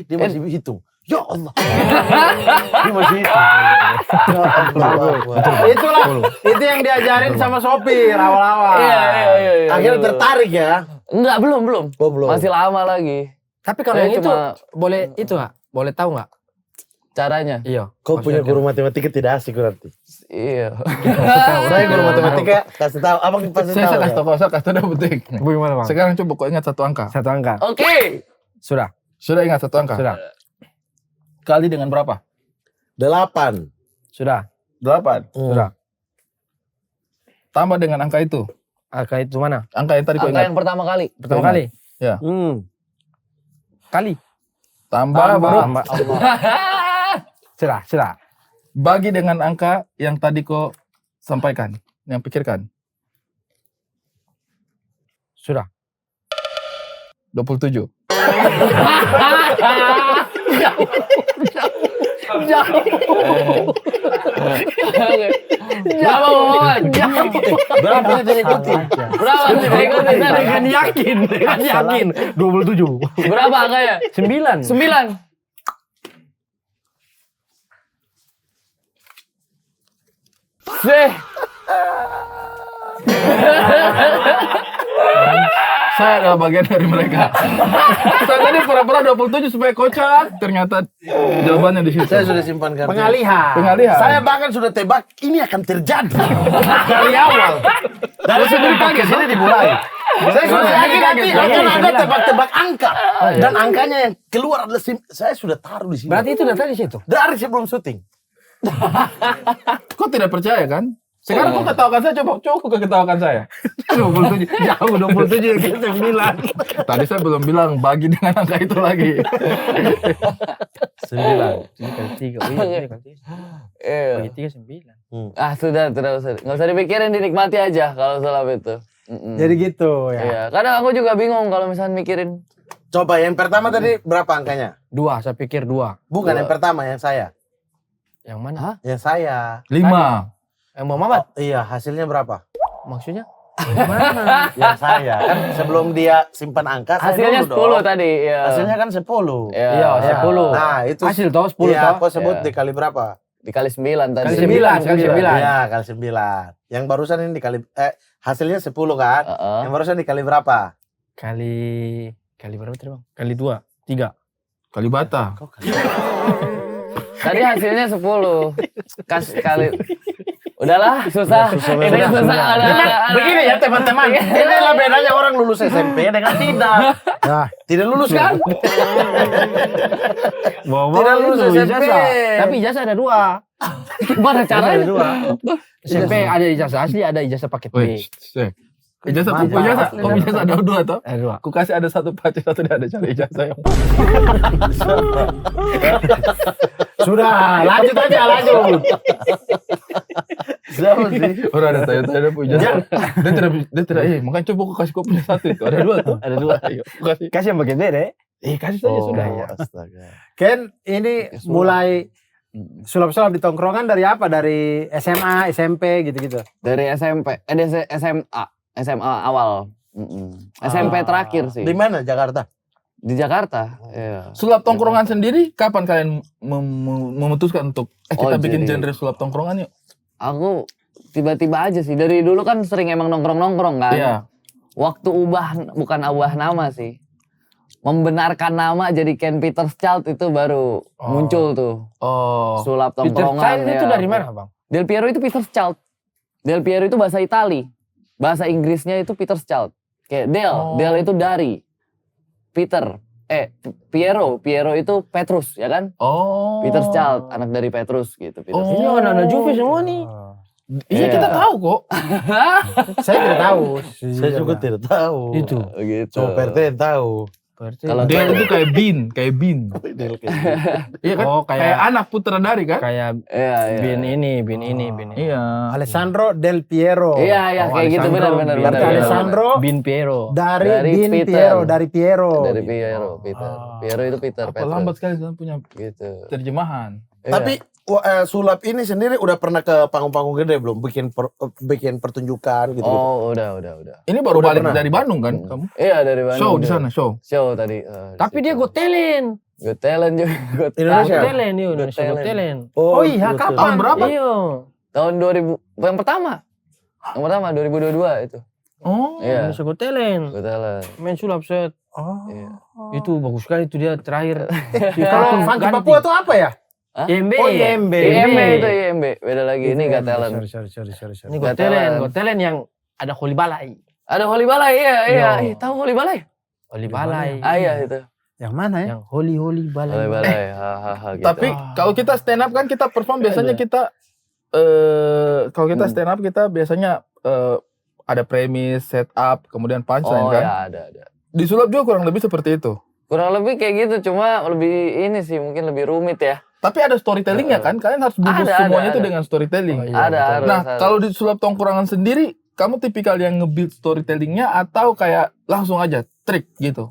Dia masih hitung. Ya Allah. Dia masih hitung. Ya Allah. Itu yang diajarin sama sopir awal-awal. Iya. Akhirnya tertarik ya. Enggak, belum. Oh, belum. Masih lama lagi. Tapi kalau Saya yang itu cuma- boleh itu nggak? Boleh tahu nggak? Caranya. Iya. Kau punya guru matematika tidak asik berarti. Iya. Udah guru matematika kasih tahu. Abang pasti Saya tahu. kasih Ya? tahu, saya kasih tahu udah penting. Bagaimana bang? Sekarang coba kau ingat satu angka. Satu angka. Oke. Sudah. Sudah ingat satu angka? Sudah. Kali dengan berapa? 8. Sudah. 8. Sudah. Tambah dengan angka itu. Angka itu mana? Angka yang tadi kau Angka ingat. yang pertama kali. Pertama Ingat. kali. Ya. Kali. Tambah baru Sudah. bagi dengan angka yang tadi kau sampaikan, yang pikirkan. Sudah. 27. Berapa Muhammad? Berapa yang terikuti? Berapa ikutin tadi? Dengan yakin. 27. Berapa angkanya? 9. 9. Seh. Saya adalah bagian dari mereka. Saya tadi pura-pura 27 supaya kocak. Ternyata jawabannya di situ. Saya sudah simpan kartu. Pengalihan. Pengalihan. Saya bahkan sudah tebak ini akan terjadi dari awal. Dari sebelum kaget ini dimulai. Saya sudah yakin nanti akan ada tebak-tebak angka dan angkanya yang keluar adalah saya sudah taruh di sini. Berarti itu datang di situ. Dari sebelum syuting. Kok tidak percaya kan? Sekarang kok ketawakan saya, coba kau ketawakan saya. 27. Jauh 27 ke 9. Tadi saya belum bilang bagi dengan angka itu lagi. 9. 3 kali 3. Oh iya, 3 kali 3. Iya. Bagi 3 9. Sudah usah. Nggak usah dipikirin, dinikmati aja kalau sulap itu. Jadi gitu ya. Iya, kadang aku juga bingung kalau misalnya mikirin. Coba yang pertama tadi berapa angkanya? 2, saya pikir 2. Bukan yang pertama, yang saya. Yang mana? Hah? Yang saya. 5. Yang Muhammad? Iya, hasilnya berapa? Maksudnya? Yang saya. Kan sebelum dia simpan angka, saya Hasilnya dulu 10 dong. tadi. Iya. Hasilnya kan 10. Iya, 10. Nah, itu Hasil toh 10 iya, toh? aku sebut Iya. dikali berapa? Dikali 9 tadi. Kali 9, kali 9. Iya, kali 9. Yang barusan ini dikali hasilnya 10 kan? Yang barusan dikali berapa? Kali berapa tadi, Bang? Kali 2, 3. Kali bata. Tadi hasilnya 10. Kali. Udahlah, susah. Ini susah. Begini ya teman-teman. Inilah bedanya orang lulus SMP dengan tidak. Nah, Tidak lulus kan? Wow, Tidak lulus SMP. Tapi ijazah ada 2. Gimana caranya? Ada 2. SMP ada ijazah asli, ada ijazah paket B. Wih, ijazah kuku ijazah. Kok ijazah ada 2 toh? Ada 2. Aku kasih ada 1 pacar, 1 dia ada cari ijazah yang. sudah, lanjut aja, lanjut. Siapa sih? Orang ada tanya-tanya punya ijazah. Dia tidak, makanya coba aku kasih kau punya 1 itu. Ada 2 tuh. Ada 2. Ayo, aku kasih. Kasih yang paket B deh. Kasih saja sudah. Oh, astaga. Ken, ini mulai sulap-sulap di tongkrongan dari apa? Dari SMA, SMP gitu-gitu? Dari SMP, SMA awal. SMP terakhir sih. Di mana Jakarta? Di Jakarta. Iya. Sulap tongkrongan sendiri, kapan kalian memutuskan untuk kita bikin genre sulap tongkrongan yuk? Aku tiba-tiba aja sih. Dari dulu kan sering emang nongkrong-nongkrong kan. Iya. Waktu bukan ubah nama sih. Membenarkan nama jadi Ken Peter's Child itu baru muncul tuh. Oh. Sulap Peter tongkrongan. Child itu dari mana, Bang? Del Piero itu Peter's Child. Del Piero itu bahasa Itali. Bahasa Inggrisnya itu Peter's Child. Kayak Del itu dari. Peter. Piero itu Petrus, ya kan? Oh. Peter's Child, anak dari Petrus gitu. Peter's Ini Child. anak-anak Juve semua nih. Iya, kita tahu kok. Saya tidak tahu. Saya juga tidak tahu. Itu. Gitu. Cuma PRT yang tahu. Kalau Del itu kayak bin. Iya kan? Oh, kayak anak putra dari kan? Kayak Iya. bin ini. Iya. Alessandro Del Piero. Iya, kayak gitu benar. Berarti Alessandro Bin Piero. dari Bin Peter. Piero, dari Piero. Dari Piero, Peter. Piero itu Peter, Apa Petrus. lambat sekali kalian punya Gitu. terjemahan. Tapi sulap ini sendiri udah pernah ke panggung-panggung gede belum? Bikin pertunjukan gitu. Oh, udah. Ini baru Udah balik pernah? dari Bandung kan kamu? Iya, dari Bandung. Show di sana, show. Show tadi. Tapi dia Got Talent. Got Talent juga. Got Indonesia? Got Talent, iya, Indonesia Got Got Talent. Oh iya, gitu. kapan? Tahun berapa? Iya. Tahun 2000. Yang pertama 2022 itu. Oh. Iya. Indonesia Got Talent. Got Talent. Main sulap set. Oh. Iya. Itu bagus sekali itu dia terakhir. Kalau Funky Papua itu apa ya? IMB. Oh, IMB. IMB itu IMB. Beda lagi. Ini Got Talent. Sorry. Ini Got Talent. Got Talent yang ada Holy Balai. Ada Holy Balai, iya. Yo. Tahu Holy Balai? Holy Balai. Iya itu. Yang mana ya? Yang Holy Balai. Holy Balai. Hahaha gitu. Tapi kalau kita stand up kan kita perform biasanya kita kalau kita stand up kita biasanya ada premis, set up, kemudian punchline kan. ya ada. Di sulap juga kurang lebih seperti itu. Kurang lebih kayak gitu, cuma lebih ini sih mungkin lebih rumit ya. Tapi ada storytellingnya kan? Kalian harus bungkus Ada, semuanya itu ada. dengan storytelling. Oh, iya. Ada, harus. Nah, harus. kalau di sulap tongkrongan sendiri, kamu tipikal yang nge-build storytellingnya atau kayak langsung aja trik gitu?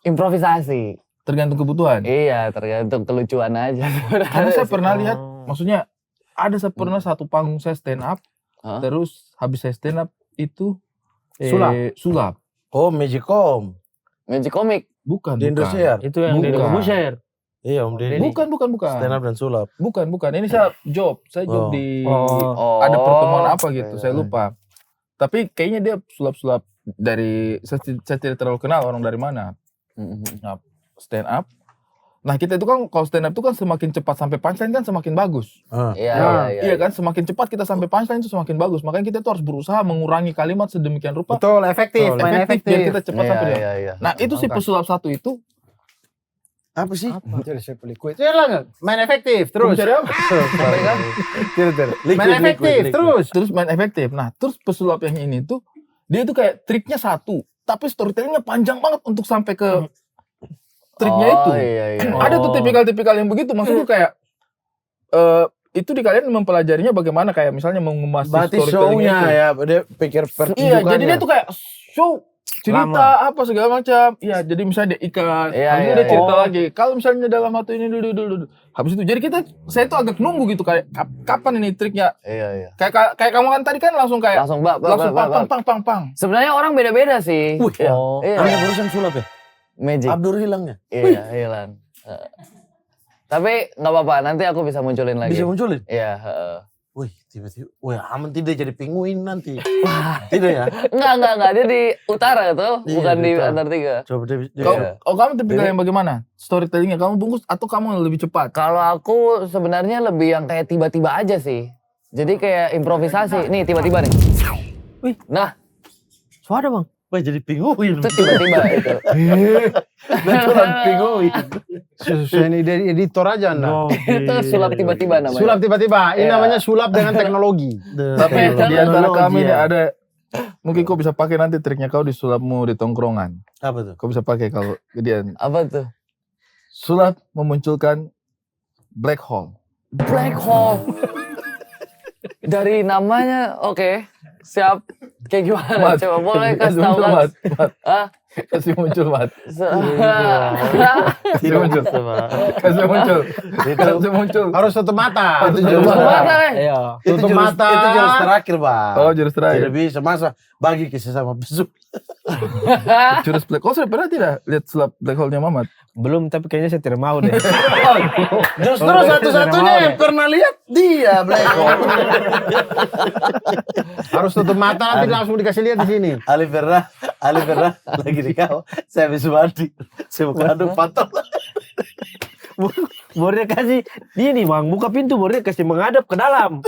Improvisasi. Tergantung kebutuhan. Iya, tergantung kelucuan aja. Karena saya pernah lihat, Oh. maksudnya ada saya pernah satu panggung saya stand up, Hah? terus habis saya stand up itu Sulap. Oh, Magicom. Magic Comic. Bukan, Di bukan. Indosiar. Itu yang Bukan. dari Kobuser. Iya, Om Deddy. Bukan. Stand up dan sulap. Bukan. Ini saya job Oh. di Oh. ada pertemuan apa gitu, Iya. saya lupa. Tapi kayaknya dia sulap-sulap dari saya tidak terlalu kenal orang dari mana. Nah, stand up. Nah, kita itu kan kalau stand up itu kan semakin cepat sampai punchline kan semakin bagus. Iya. Iya kan, semakin cepat kita sampai punchline itu semakin bagus. Makanya kita tuh harus berusaha mengurangi kalimat sedemikian rupa Betul, efektif, main efektif biar efektif. kita cepat sampai dia. Iya. Nah, itu si pesulap satu itu Apa sih? Jadi saya beli kue. Saya main efektif terus. mencari apa? Main efektif terus. Terus main efektif. Nah, terus pesulap yang ini tuh dia tuh kayak triknya satu, tapi storytellingnya panjang banget untuk sampai ke triknya itu. Iya. Ada tuh tipikal-tipikal yang begitu, maksudnya kayak itu di kalian mempelajarinya bagaimana kayak misalnya mengemas Berarti storytelling show-nya itu. ya, dia pikir Iya, jadi dia tuh kayak show cerita apa segala macam. Iya, jadi misalnya dia ikat, Iya, habis itu iya, dia cerita iya. lagi. Kalau misalnya dalam waktu ini dulu. Habis itu jadi saya tuh agak nunggu gitu kayak kapan ini triknya. Iya. Kayak kamu kan tadi kan langsung kayak Langsung pang. Sebenarnya orang beda-beda sih. Wih, Iya. Anda barusan sulap ya? Magic. Abdur hilangnya. Iya, hilang. Tapi nggak apa-apa, nanti aku bisa munculin lagi. Bisa munculin? Iya. Wih, tiba-tiba. Wih, aman tidak jadi penguin nanti. Tidak ya? Enggak. Dia di utara tuh, Iya, bukan di di utara. Antartika. Coba dia. Kamu tipikal yang bagaimana? Storytellingnya kamu bungkus atau kamu lebih cepat? Kalau aku sebenarnya lebih yang kayak tiba-tiba aja sih. Jadi kayak improvisasi. Nih tiba-tiba nih. Wih. Nah, Suara bang. Wih, jadi penguin. itu tiba-tiba itu. Betulan penguin. Susah ini dari editor aja Anda. Itu sulap tiba-tiba namanya. Sulap tiba-tiba. Ini Iya. namanya sulap dengan teknologi. Tapi di antara kami nih ya. ada mungkin kau bisa pakai nanti triknya kau di sulapmu di tongkrongan. Apa tuh? Kau bisa pakai kalau gedean. Apa tuh? Sulap memunculkan black hole. Black hole. Dari namanya, oke. Siap. Kayak gimana? Mat, Coba boleh kasih tahu muncul, kan? Mat. Hah? Kasih muncul, Mat. Tidak muncul sama. Kasih muncul. Kasih muncul. Harus tutup mata. Itu jurus Tutup terakhir. mata, Iya. Tutup mata. Itu jurus terakhir bang. Oh, jurus terakhir. Tidak bisa masa bagi ke sesama pesu. Jurus black hole sudah pernah tidak lihat sulap black hole-nya Mamat? Belum, tapi kayaknya saya tidak mau deh. Justru satu-satunya yang pernah lihat dia Black Hole. Harus tutup mata nanti langsung dikasih lihat di sini. Ali pernah lagi di kau. Saya habis mandi. Saya buka aduk patah. Baru dia kasih, dia nih bang, buka pintu, baru dia kasih menghadap ke dalam.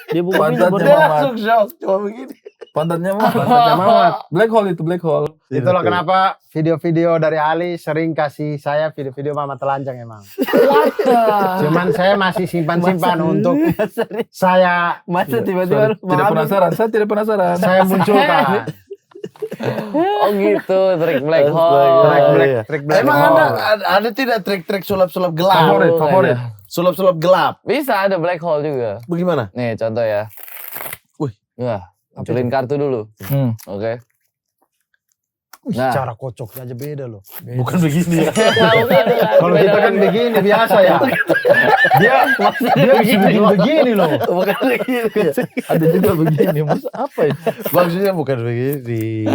Dia buka pintu, baru Pantatnya Dia dia Mamat. langsung shock. Cuma begini. Pantatnya Mamat. Black hole itu black hole. Itulah kenapa video-video dari Ali sering kasih saya video-video mama telanjang emang. What the? Cuman saya masih simpan-simpan untuk saya masa tiba-tiba Tidak penasaran, saya tidak penasaran. saya munculkan. Oh gitu, trik black hole. Trik black Emang hole. ada tidak trik-trik sulap-sulap gelap? Favorit. Sulap-sulap gelap. Bisa ada black hole juga. Bagaimana? Nih contoh ya. Wih. Nah, munculin kartu dulu. Oke. Nah. Cara kocoknya aja beda loh. Bukan begini ya. Kalau kita kan begini biasa ya. Dia bisa bikin begini loh. Bukan begini. Ada juga begini, Mas. Apa itu? Maksudnya bukan begini.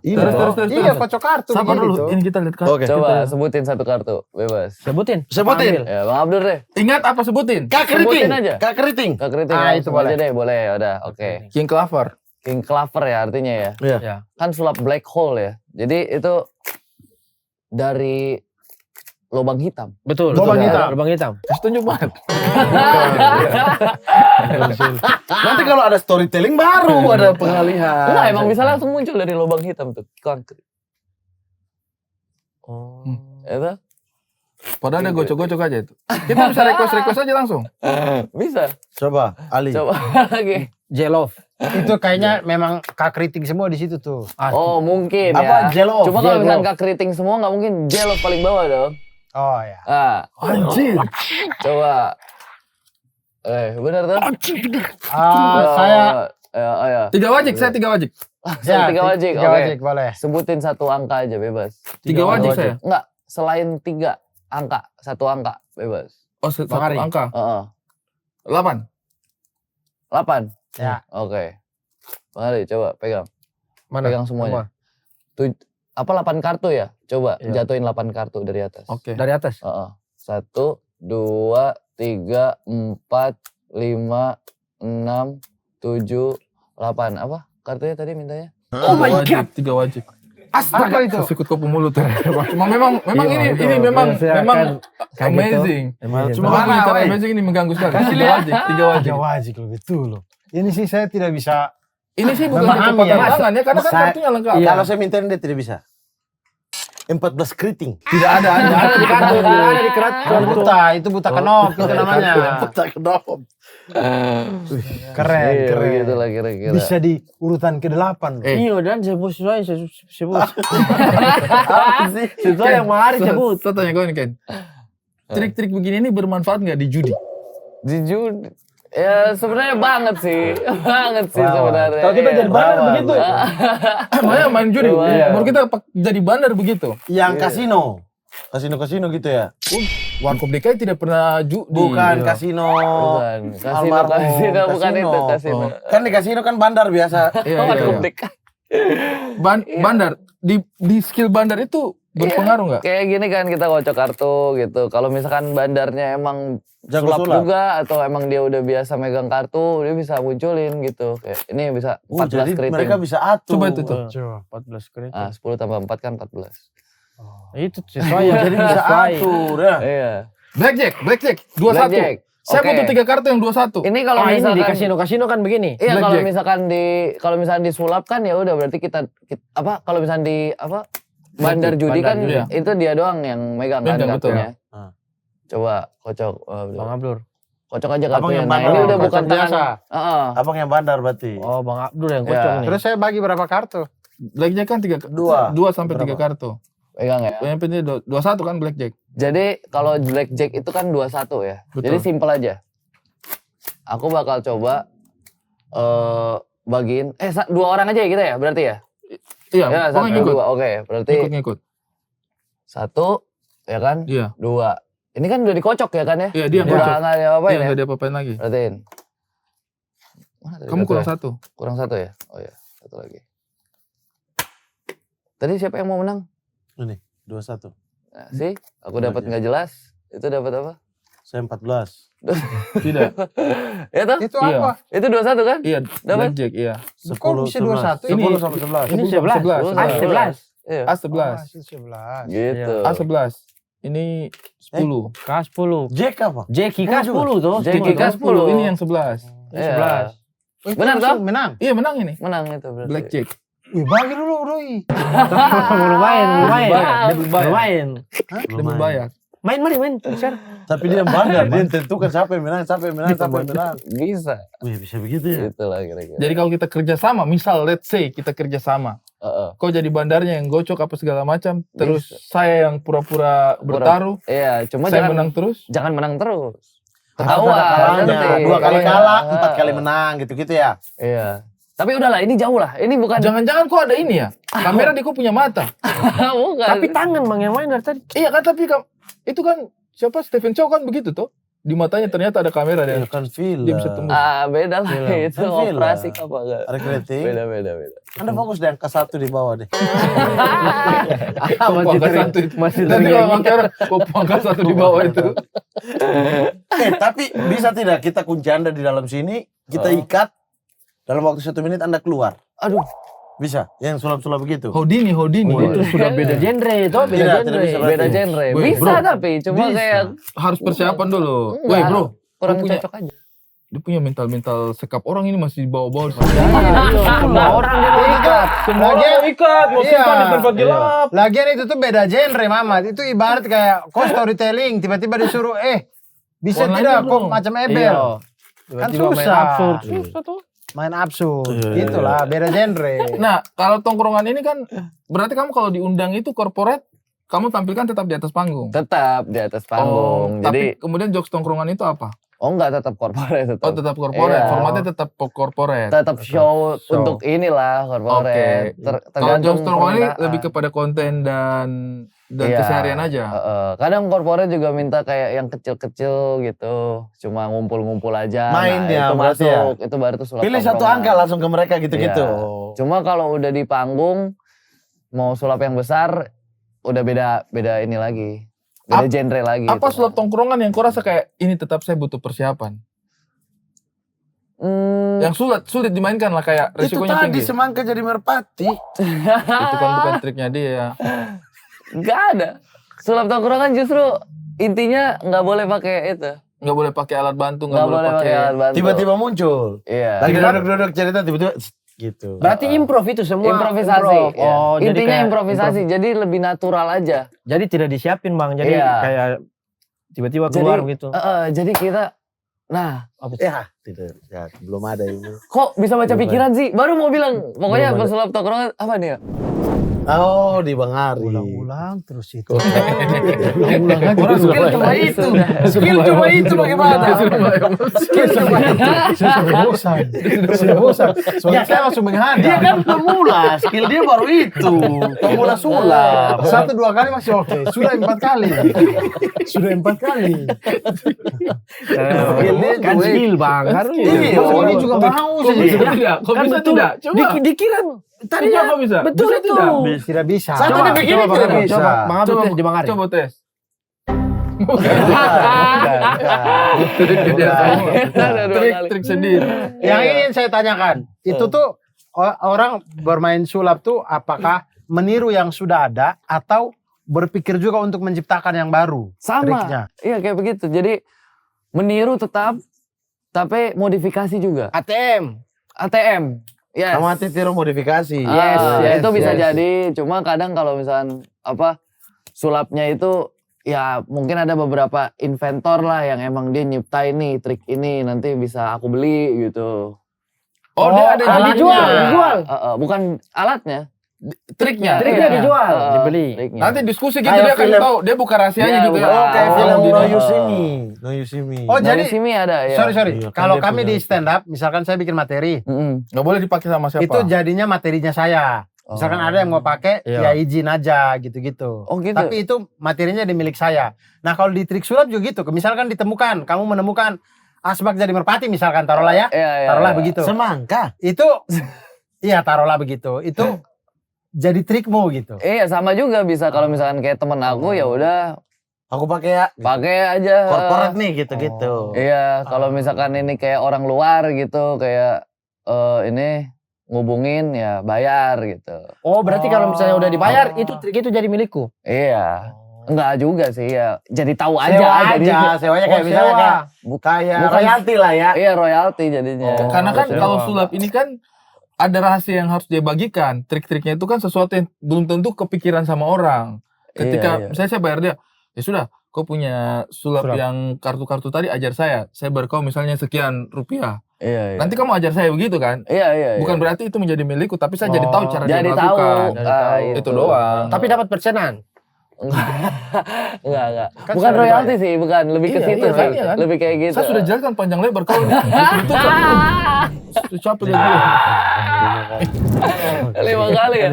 Terus. Iya kocok kartu Sabar begini dulu, tuh. ini kita lihat kartu. Oke. Coba sebutin satu kartu, bebas. sebutin. Sebutin. Ya, Bang Abdur deh. Ingat apa sebutin? Kak keriting. Sebutin aja. Kak keriting. Kak Kriting, Ah, itu langsung aja boleh. deh, boleh. Udah, oke. King Clover. King Clover ya artinya ya. Iya. Kan sulap black hole ya. Jadi itu dari lubang hitam. Betul. Lubang betul. hitam. Lubang hitam. Kasih tunjuk banget. Nanti kalau ada storytelling baru ada pengalihan. Enggak, emang bisa langsung muncul dari lubang hitam tuh. Konkret. Oh. Itu Padahal ada gocok-gocok aja itu. Kita bisa request aja langsung. bisa. Coba Ali. Coba lagi. Jelov. Itu kayaknya memang kak kritik semua di situ tuh. Oh, mungkin Apa ya. Jello? Cuma kalau Jello. misalkan Kak Kriting semua nggak mungkin Jello paling bawah dong. Oh ya. Ah, Anjir. coba. Benar tuh? Saya ya. Tiga wajik, saya tiga wajik. Tiga wajik, Tiga oke. wajik boleh. Sebutin satu angka aja bebas. Tiga wajik saya. Enggak, selain 3 angka, satu angka bebas. Oh, satu Hari. angka. Heeh. 8. 8. Ya. Oke. Bang Ali, coba pegang. Mana? Pegang semuanya. Apa 8 kartu ya? Coba Iya. jatuhin 8 kartu dari atas. Oke. Dari atas. Heeh. 1, 2, 3, 4, 5, 6, 7, 8. Apa? Kartunya tadi mintanya? Oh my god. Tiga wajik. Apa itu? Sikut kau pemulut. Cuma memang Iya, ini itu. memang Saya memang kayak amazing. Emang Cuma Mana, begini cara weh? amazing ini mengganggu sekali. Tiga wajik, tiga wajik. Tiga wajik loh betul loh. Ini sih saya tidak bisa. Ini sih bukan Memahami kecepatan ya. tangan ya, karena kan Saya- kartunya lengkap. Kalau saya minta dia tidak bisa. 14 keriting. Tidak ada di kartu, ada di kartu. Itu buta kenop itu namanya. Tak kedom. Keren, Iya, keren. gitu lah kira-kira. Bisa di urutan ke-8 loh. Iya, dan sesuai sebut. Sesuai yang Mari sebut. Saya tanya kau ini Ken. Trik-trik begini ini bermanfaat nggak di judi? Jujur, ya sebenarnya banget sih sebenarnya. Kalau kita jadi bandar begitu. Makanya main judi. Iya. Baru kita jadi bandar begitu. Yang kasino. Kasino gitu ya? Warkop DKI tidak pernah judi. Bukan kasino. Bukan, kasino Almarhum, bukan itu kasino. Kan di kasino kan bandar biasa. Iya, Oh, iya, iya. dek. Bandar di skill bandar itu berpengaruh nggak? Kayak gini kan kita kocok kartu gitu. Kalau misalkan bandarnya emang Jago sulap sulap. juga atau emang dia udah biasa megang kartu, dia bisa munculin gitu. Kayak ini bisa 14 Jadi keriting. mereka bisa atur. Coba itu tuh. Coba 14 keriting. Ah, 10 tambah 4 kan 14. Itu sesuai ya. Jadi bisa sesuai. atur ya. Iya. Blackjack 21. Blackjack. Saya Oke. butuh 3 kartu yang 21. Ini kalau Oh, ini misalkan di kasino-kasino kan begini. Iya, kalau Blackjack. misalkan disulap kan ya udah berarti kita apa kalau misalkan di apa bandar judi kan judi, ya. itu dia doang yang megang kan Megang, betul. kartunya. Ah. Coba kocok. Bang Abdur. Kocok aja Abang kartunya. yang Nah, bandar, ini udah kocok bukan biasa. tangan. Heeh. Abang yang bandar berarti. Oh, Bang Abdur yang kocok Ya. nih. Terus saya bagi berapa kartu? Blackjack kan 2 sampai 3 Berapa? kartu. Pegang ya. Yang penting 21 kan blackjack. Jadi kalau blackjack itu kan 21 ya. Betul. Jadi simpel aja. Aku bakal coba bagiin 2 orang aja ya kita ya berarti ya? Iya, Ya, pokoknya 1 ngikut. 2. Oke, berarti Ngikut. 1 ya kan? Iya. 2. Ini kan udah dikocok ya kan ya? Iya, dia yang Udah kocok. nggak ada apa-apain Iya, ya? nggak diapa-apain lagi. Perhatiin. Mana tadi Kamu satu kurang ya? 1. Kurang 1 ya? Oh ya, 1 lagi. Tadi siapa yang mau menang? Ini 21. Nah, sih, aku dapat nggak jelas. Itu dapat apa? Saya 14. Tidak. Ya toh? Itu Iya. apa? Itu 21 kan? Iya, Dapat? blackjack, iya. Kok bisa 21? 10 sampai 11. Ini 11. 11. Iya. A11. Itu 11. Gitu. A11. Ini 10. K10. Jack apa? Jeki K10 tuh. Jeki K10. Ini yang 11. Iya. Itu Benar langsung toh? Menang. Iya, menang ini. Menang itu berarti. Blackjack. Wih, bagi dulu, Doi. lumayan. Dia belum bayar. Lumayan. Dia belum bayar. Main, share. Tapi dia yang bandar, dia yang tentukan siapa yang menang, siapa yang menang, siapa yang menang. Bisa. Wih, bisa begitu ya? Itulah kira-kira. Jadi kalau kita kerja sama, misal let's say kita kerja sama. Heeh. Kau jadi bandarnya yang gocok apa segala macam, terus saya yang pura-pura bertaruh, Iya, cuma saya jangan menang terus. jangan menang terus. Harus Ketahuan. ada kalahnya, nanti. 2 kali Iya. kalah, 4 kali menang, gitu-gitu ya? Iya. Tapi udahlah, ini jauh lah. Ini bukan. Jangan-jangan kok ada ini ya? Kamera di kau punya mata. bukan. Tapi tangan Bang yang main dari tadi. Iya kan, tapi itu kan siapa Stephen Chow kan begitu tuh. Di matanya ternyata ada kamera Iya dia. kan film. Dia bisa tembus. Beda lah. Itu Kan film. operasi apa enggak? Rekreatif. Beda. Anda fokus di angka 1 di bawah deh. Kau angkat satu itu. masih Nanti kalau kamera, kau angkat satu di bawah itu. Tapi bisa tidak kita kunci Anda di dalam sini, kita ikat, dalam waktu 1 menit Anda keluar. Aduh. Bisa, yang sulap-sulap begitu. Houdini. Itu sudah beda genre itu, beda Tidak genre. bisa Beda genre. Weh, Bisa bro. tapi cuma Bisa. kayak Harus persiapan dulu. Enggak. Woi bro, kurang Dia punya- cocok aja. dia punya mental sekap orang ini masih bawa-bawa. Semua orang dia mau ikat. Semua orang mau ikat, mau simpan di tempat gelap. Lagian itu tuh beda genre, Mamat. Itu ibarat kayak kok storytelling, tiba-tiba disuruh, bisa Online tidak dulu. kok macam Ebel. Kan Tiba-tiba main susah. absurd. Main absurd. Iya. Itulah, beda genre. Nah, kalau tongkrongan ini kan berarti kamu kalau diundang itu corporate, kamu tampilkan tetap di atas panggung. Tetap di atas panggung. Tapi Jadi kemudian jokes tongkrongan itu apa? enggak tetap corporate tetap. Oh, tetap corporate. Iya. Formatnya tetap corporate. Tetap show untuk inilah corporate. Oke. Kalau Tergantung jokes tongkrongan ini permintaan. lebih kepada konten dan Iya. keseharian aja. Kadang corporate juga minta kayak yang kecil-kecil gitu. Cuma ngumpul-ngumpul aja. Mainnya itu berarti masuk. Itu baru tuh sulap Pilih 1 tongkrongan. angka langsung ke mereka gitu-gitu. Iya. Cuma kalau udah di panggung mau sulap yang besar udah beda ini lagi. Beda genre lagi. Apa gitu. sulap tongkrongan yang kau rasa kayak ini tetap saya butuh persiapan? Yang sulit dimainkan lah kayak Itu resikonya tadi tinggi. semangka jadi merpati. Itu kan bukan triknya dia. Nggak ada. Sulap tongkrongan justru intinya nggak boleh pakai itu. Nggak boleh pakai alat bantu, nggak Nggak boleh pakai. alat bantu. Tiba-tiba muncul. Iya. Lagi duduk-duduk cerita tiba-tiba gitu. Berarti improv itu semua. Improvisasi. Improv. Ya. Oh, jadi Intinya kayak improvisasi. Jadi lebih natural aja. Jadi tidak disiapin Bang. Jadi Iya. kayak tiba-tiba keluar gitu. Jadi kita, nah Ya, tidak. Ya, belum ada ini. kok bisa baca pikiran sih? Baru mau bilang, pokoknya Belum ada. pesulap tongkrongan apa nih ya? Oh, di Bang Ari. Ulang terus itu. Orang skill cuma itu. Skill cuma itu bagaimana? Skill cuma itu. Sudah bosan. Soalnya saya langsung menghadap. Dia kan pemula, skill dia baru itu. Pemula sulap. 1-2 kali masih oke. Sudah 4 kali. Sudah 4 kali. Kan skill bang, harus. Iya, Ini juga mau sih. Tidak, kok bisa tidak? Coba. Dikira tadi Coba kok bisa? betul Bisa itu. tidak? Tidak bisa. Satu Coba, dipikir coba, tidak Bang Ari. bisa. Coba, Bang Abi tes di Bang Ari. Coba tes. Trik sendiri. Yang ingin saya tanyakan, itu tuh orang bermain sulap tuh apakah meniru yang sudah ada atau berpikir juga untuk menciptakan yang baru? Sama. Triknya. Iya kayak begitu. Jadi meniru tetap, tapi modifikasi juga. ATM. ATM. Yes. Sama tiru modifikasi. Ya itu bisa jadi. Cuma kadang kalau misalnya sulapnya itu ya mungkin ada beberapa inventor lah yang emang dia nyiptain nih trik ini nanti bisa aku beli gitu. Oh, dia ada dijual. Bukan alatnya. triknya. Triknya dijual, dibeli. Triknya. Nanti diskusi gitu Kayak dia kasih film. tahu, dia buka rahasianya Iya, gitu ya. buka. Oh, kayak film gitu. No You See Me. No You See Me. Oh, jadi Dari sini ada ya. sorry. Iya, kan Kalau dia kami punya di itu. stand up, misalkan saya bikin materi, Nggak boleh dipakai sama siapa. itu jadinya materinya saya. Misalkan ada yang mau pakai, ya izin aja gitu-gitu. Oh gitu. Tapi itu materinya di milik saya. Nah kalau di trik sulap juga gitu. Misalkan ditemukan, kamu menemukan asbak jadi merpati misalkan, taruhlah ya. Iya, Taruhlah iya. begitu. Semangka. Itu, iya taruhlah begitu. Itu jadi trikmu gitu. Iya sama juga bisa kalau misalkan kayak temen aku ya udah Aku pakai ya. pakai aja. Corporate nih gitu-gitu. Iya, kalau misalkan ini kayak orang luar gitu, kayak ini ngubungin ya bayar gitu. Oh, berarti kalau misalnya udah dibayar, itu trik itu jadi milikku. Iya. Enggak juga sih ya. Jadi tahu aja. Sewa jadi, aja, sewanya kayak Oh, misalnya sewa. kayak Bukan- royalti lah ya. Iya, royalti jadinya. Karena kan sewa. kalau sulap ini kan ada rahasia yang harus dia bagikan. Trik-triknya itu kan sesuatu yang belum tentu kepikiran sama orang. Ketika Iya. misalnya saya bayar dia, ya sudah, kau punya sulap yang kartu-kartu tadi ajar saya bayar kau misalnya sekian rupiah. Iya, iya. Nanti kamu ajar saya begitu kan? Iya, iya. Bukan berarti itu menjadi milikku, tapi saya jadi tahu cara dia jadi tahu. melakukan. Itu doang. Tapi dapat persenan. Enggak. Kan Bukan saya royalti sih, bukan. Lebih ke Iya, situ iya, sih. iya kan? Lebih kayak gitu. Saya sudah jelaskan panjang lebar kau itu capek dia bilang. 5 kali ya.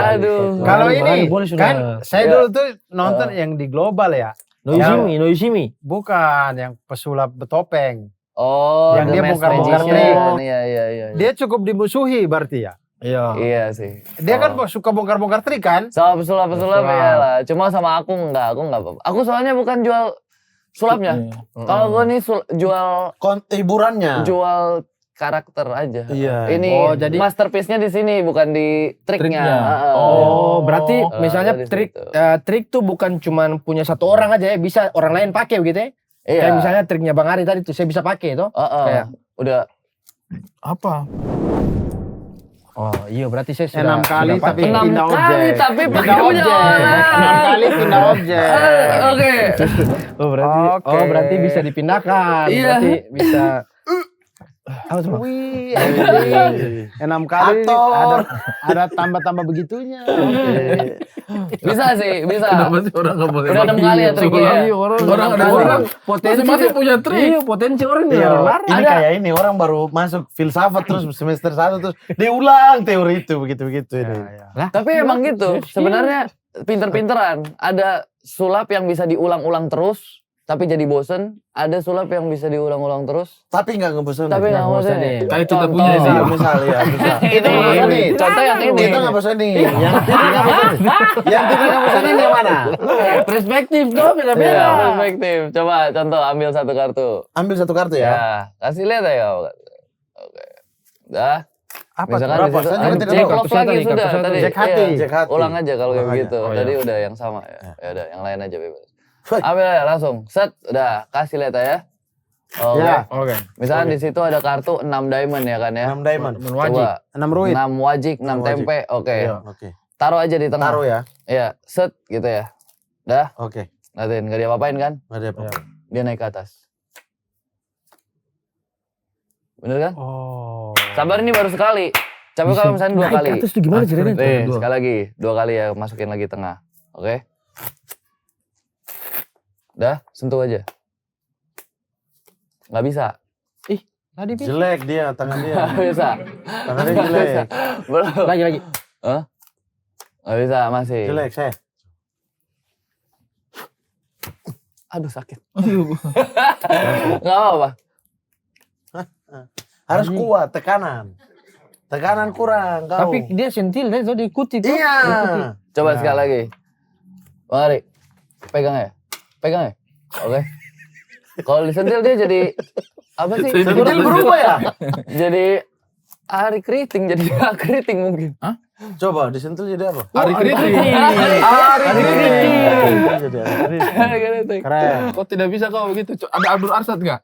Aduh. Kalau ini boleh sudah. kan saya dulu tuh nonton yang di global ya. No you see me. Bukan yang pesulap betopeng. Oh, Yang The dia Masked bongkar-bongkar Magician. trik. Iya. Dia cukup dimusuhi berarti ya. Iya. Iya sih. Dia kan suka bongkar-bongkar trik kan. Sama pesulap ya lah. Cuma sama aku enggak apa-apa. Aku soalnya bukan jual sulapnya. Kalau gue nih jual Hiburannya. jual karakter aja. Iya. Ini Oh, jadi- masterpiece-nya di sini bukan di triknya. Triknya. Heeh. Oh, berarti misalnya dari trik situ. trik tuh bukan cuman punya satu orang aja ya, bisa orang lain pakai begitu ya. Iya. Kayak misalnya triknya Bang Ari tadi tuh saya bisa pakai itu. Heeh. kayak- Udah. Apa? Oh, iya berarti saya sudah 6 kali sudah tapi pakai. 6 pindah kali objek. tapi Pindah pakai punya objek. orang. 6 kali pindah objek. Oke. Oh, berarti bisa dipindahkan. Iya. Berarti bisa Wih, anjing. 6 kali Aktor. ada tambah-tambah begitunya. Bisa sih, bisa. Kenapa sih orang nggak boleh? Udah 6 kali ya triknya. Iya, orang ada orang masing-masing punya trik. Iya, potensi orang nih Iya, orang ini kayak ini orang baru masuk filsafat terus semester 1 terus dia ulang teori itu begitu-begitu ini. Tapi emang gitu. Sebenarnya pinter-pinteran. Ada sulap yang bisa diulang-ulang terus, tapi jadi bosen. Ada sulap yang bisa diulang-ulang terus, Tapi nggak ngebosenin. tapi nggak bosen. Kayak kita punya Contoh. sih. Misal ya, misal. Itu nggak bosenin. Contoh yang ini. Itu nggak bosenin. Yang tidak nggak bosenin. Yang tidak nggak bosenin yang mana? perspektif tuh Iya, beda-beda. perspektif. Coba contoh ambil satu kartu. Ambil satu kartu Ya, ya. kasih lihat ya. Oke. Dah. Apa Misalkan berapa? di situ, Saya juga tidak Jack tahu. Lock lagi Kartu sudah satu, tadi. Jack hati. Iya. Jack hati. Ulang aja kalau kayak Ulang aja. begitu. Oh, Tadi iya. udah yang sama ya. Ya udah, yang lain aja bebas. Baik. Ambil aja langsung. Set, udah kasih lihat ya. Oke. Ya. Oke. Misalkan di situ ada kartu 6 diamond ya kan ya. 6 diamond. Menwajib. Coba 6 ruit. 6 wajik, 6 wajik. tempe. Oke. Iya, oke. Taruh aja di tengah. Taruh ya. Iya, set gitu ya. Dah, Oke. liatin enggak diapa-apain kan? Nggak ada apa. Dia naik ke atas. Bener kan? Oh. Sabar ini baru sekali. Tapi kalau misalnya 2 kali. Atas tuh gimana caranya? Nih, sekali lagi. 2 kali ya, masukin lagi tengah. Oke? Udah, sentuh aja. Nggak bisa. Tadi jelek dia, tangan dia. Nggak bisa. Tangannya jelek. Belum. Lagi. Hah? Nggak bisa, masih. Jelek, saya. Aduh, sakit. Nggak apa-apa. Harus kuat, tekanan. Tekanan kurang, kau. Tapi dia sentil deh, so diikuti tuh. Iya. Coba sekali lagi. Bang Ari, pegang ya? Pegang ya? Oke. Kalau disentil dia jadi apa sih? Sentil berubah ya? Jadi Ari keriting, jadi keriting mungkin. Coba disentil jadi apa? Ari kritik. Jadi Ari Keriting. keren. Kok tidak bisa kau begitu? Ada Abdul Arsad nggak?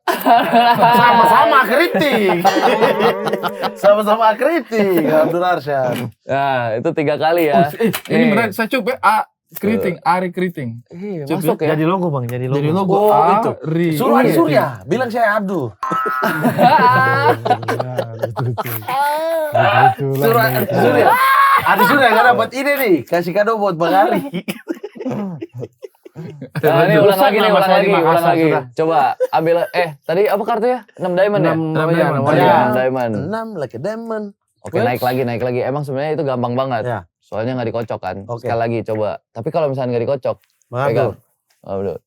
Sama-sama kritik. Sama-sama kritik, Abdul Arsyad. Nah, itu 3 kali ya. Ini benar, saya coba keriting, Ari keriting. Iya, Coba. masuk ya. Jadi logo bang, jadi logo. Jadi logo Oh, itu. Ari. Suruh Adi Surya, bilang saya Abdul. Suruh Adi Surya. Adi Surya nggak dapat ide nih, kasih kado buat Bang Ari. Nah, ini ulang lagi nih, ulang Makassar, lagi, ulang Makassar lagi. sudah. Coba ambil, tadi apa kartunya? 6 diamond ya? 6 diamond. Oh, Iya. 6 diamond. 6 like a diamond. Oke, naik lagi. Emang sebenarnya itu gampang banget. Ya. Soalnya nggak dikocok kan. Oke. Sekali lagi coba. Tapi kalau misalnya nggak dikocok, Bang Abdul. pegang. Abdul.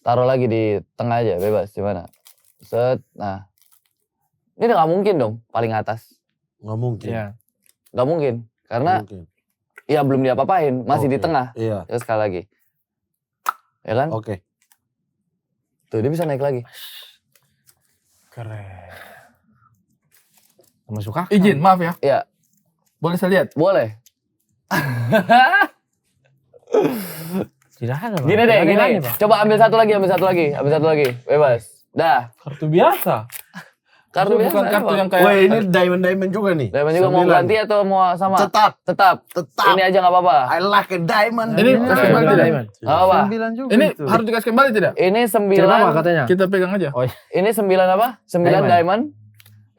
Taruh lagi di tengah aja, bebas. Gimana? Set. Nah. Ini nggak mungkin dong, paling atas. Nggak mungkin. Iya. Nggak mungkin. Karena, Nggak mungkin. ya belum diapa-apain. Masih di Oke. tengah. Iya, Ya sekali lagi. Ya kan? oke. Tuh, dia bisa naik lagi. Keren. Masuk akal. Izin, maaf ya. Iya. Boleh saya lihat? Boleh. Tidak ada bang. Gini deh, Tidak ada gini. lagi, Bang. Coba ambil satu lagi. Bebas. Dah. Kartu biasa. Kartu biasa. Bukan kartu emang. yang kayak Wah, ini diamond juga nih. Diamond juga mau 9. ganti atau mau sama? Tetap. Tetap. Tetap. Ini aja nggak apa-apa. I like a diamond. Ini kasih kembali tidak? Nggak apa-apa. 9 juga Ini itu. harus dikasih kembali tidak? Ini Tidak apa 9. katanya? Kita pegang aja. Ini 9 apa? 9 diamond.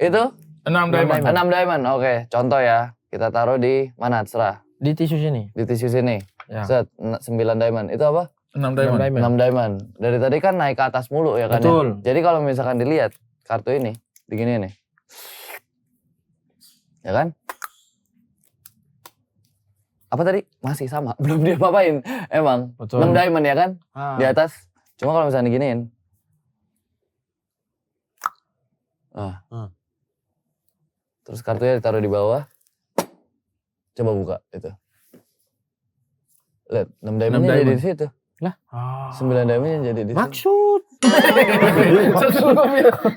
Itu 6 diamond. 6 diamond. Oke, contoh ya. Kita taruh di mana? Terserah. Di tisu sini. Di tisu sini. Ya. Set 9 diamond. Itu apa? 6 diamond. 6 diamond. Dari tadi kan naik ke atas mulu ya kan Betul. ya. Jadi kalau misalkan dilihat kartu ini, begini nih. Ya kan? Apa tadi? Masih sama. Belum dia apa-apain. Emang. Betul. 6 diamond ya kan? Ah. Di atas. Cuma kalau misalnya diginiin. Terus kartunya ditaruh di bawah. Coba buka itu. Lihat, 6 diamondnya jadi diamond. di situ. Lah. 9 diamondnya jadi di situ. Maksud.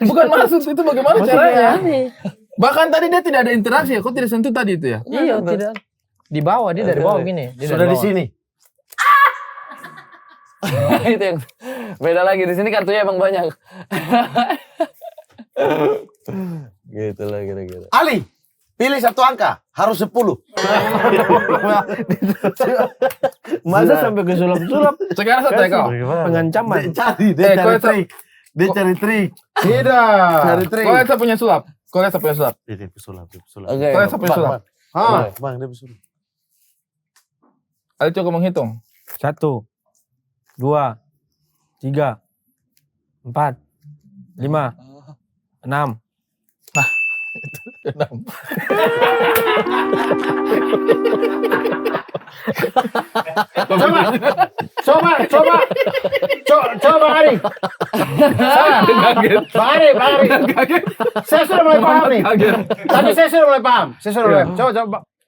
Bukan maksud, itu bagaimana caranya? Aneh. Bahkan tadi dia tidak ada interaksi ya, kok tidak sentuh tadi itu ya? Iya, tidak. Di bawah, dia dari bawah gini. Dia Sudah dari di bawah. sini. Itu yang beda lagi. Di sini kartunya emang banyak. Gitu lah kira-kira. Ali, pilih satu angka, harus 10. Masa sampai ke sulap-sulap Sekarang satu ya kau. pengancaman. Dia kau cari yang trik. Dia cari trik. Tidak. Cari trik. Kau yang saya punya sulap. Kau yang saya punya sulap. Dia pesulap, dia pesulap. Oke. Kau yang saya punya sulap. Ah, Bang, dia pesulap. Ayo coba menghitung. 1, 2, 3, 4, 5, 6. Coba Bang Ari. Bang Ari. Saya sudah mulai paham nih. Tapi saya sudah mulai paham.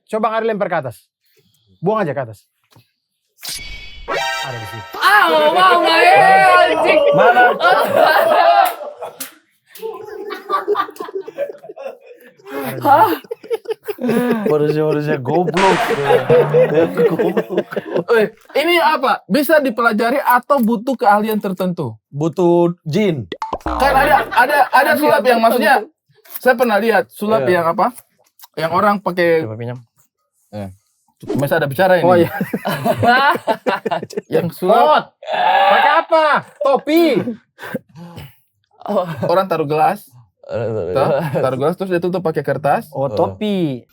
Coba Bang Ari lempar ke atas. Buang aja ke atas. Ada di sini. Mau nggak ya anjing? Mana? Manusia goblok. Ini apa? Bisa dipelajari atau butuh keahlian tertentu? Butuh jin. Kan ada sulap yang maksudnya saya pernah lihat sulap yang apa? Yang orang pakai Coba pinjam. masa ada bicara ini. Oh iya. Yang sulap Pakai apa? Topi. orang taruh gelas, taruh gelas terus dia tutup pakai kertas. Oh, topi.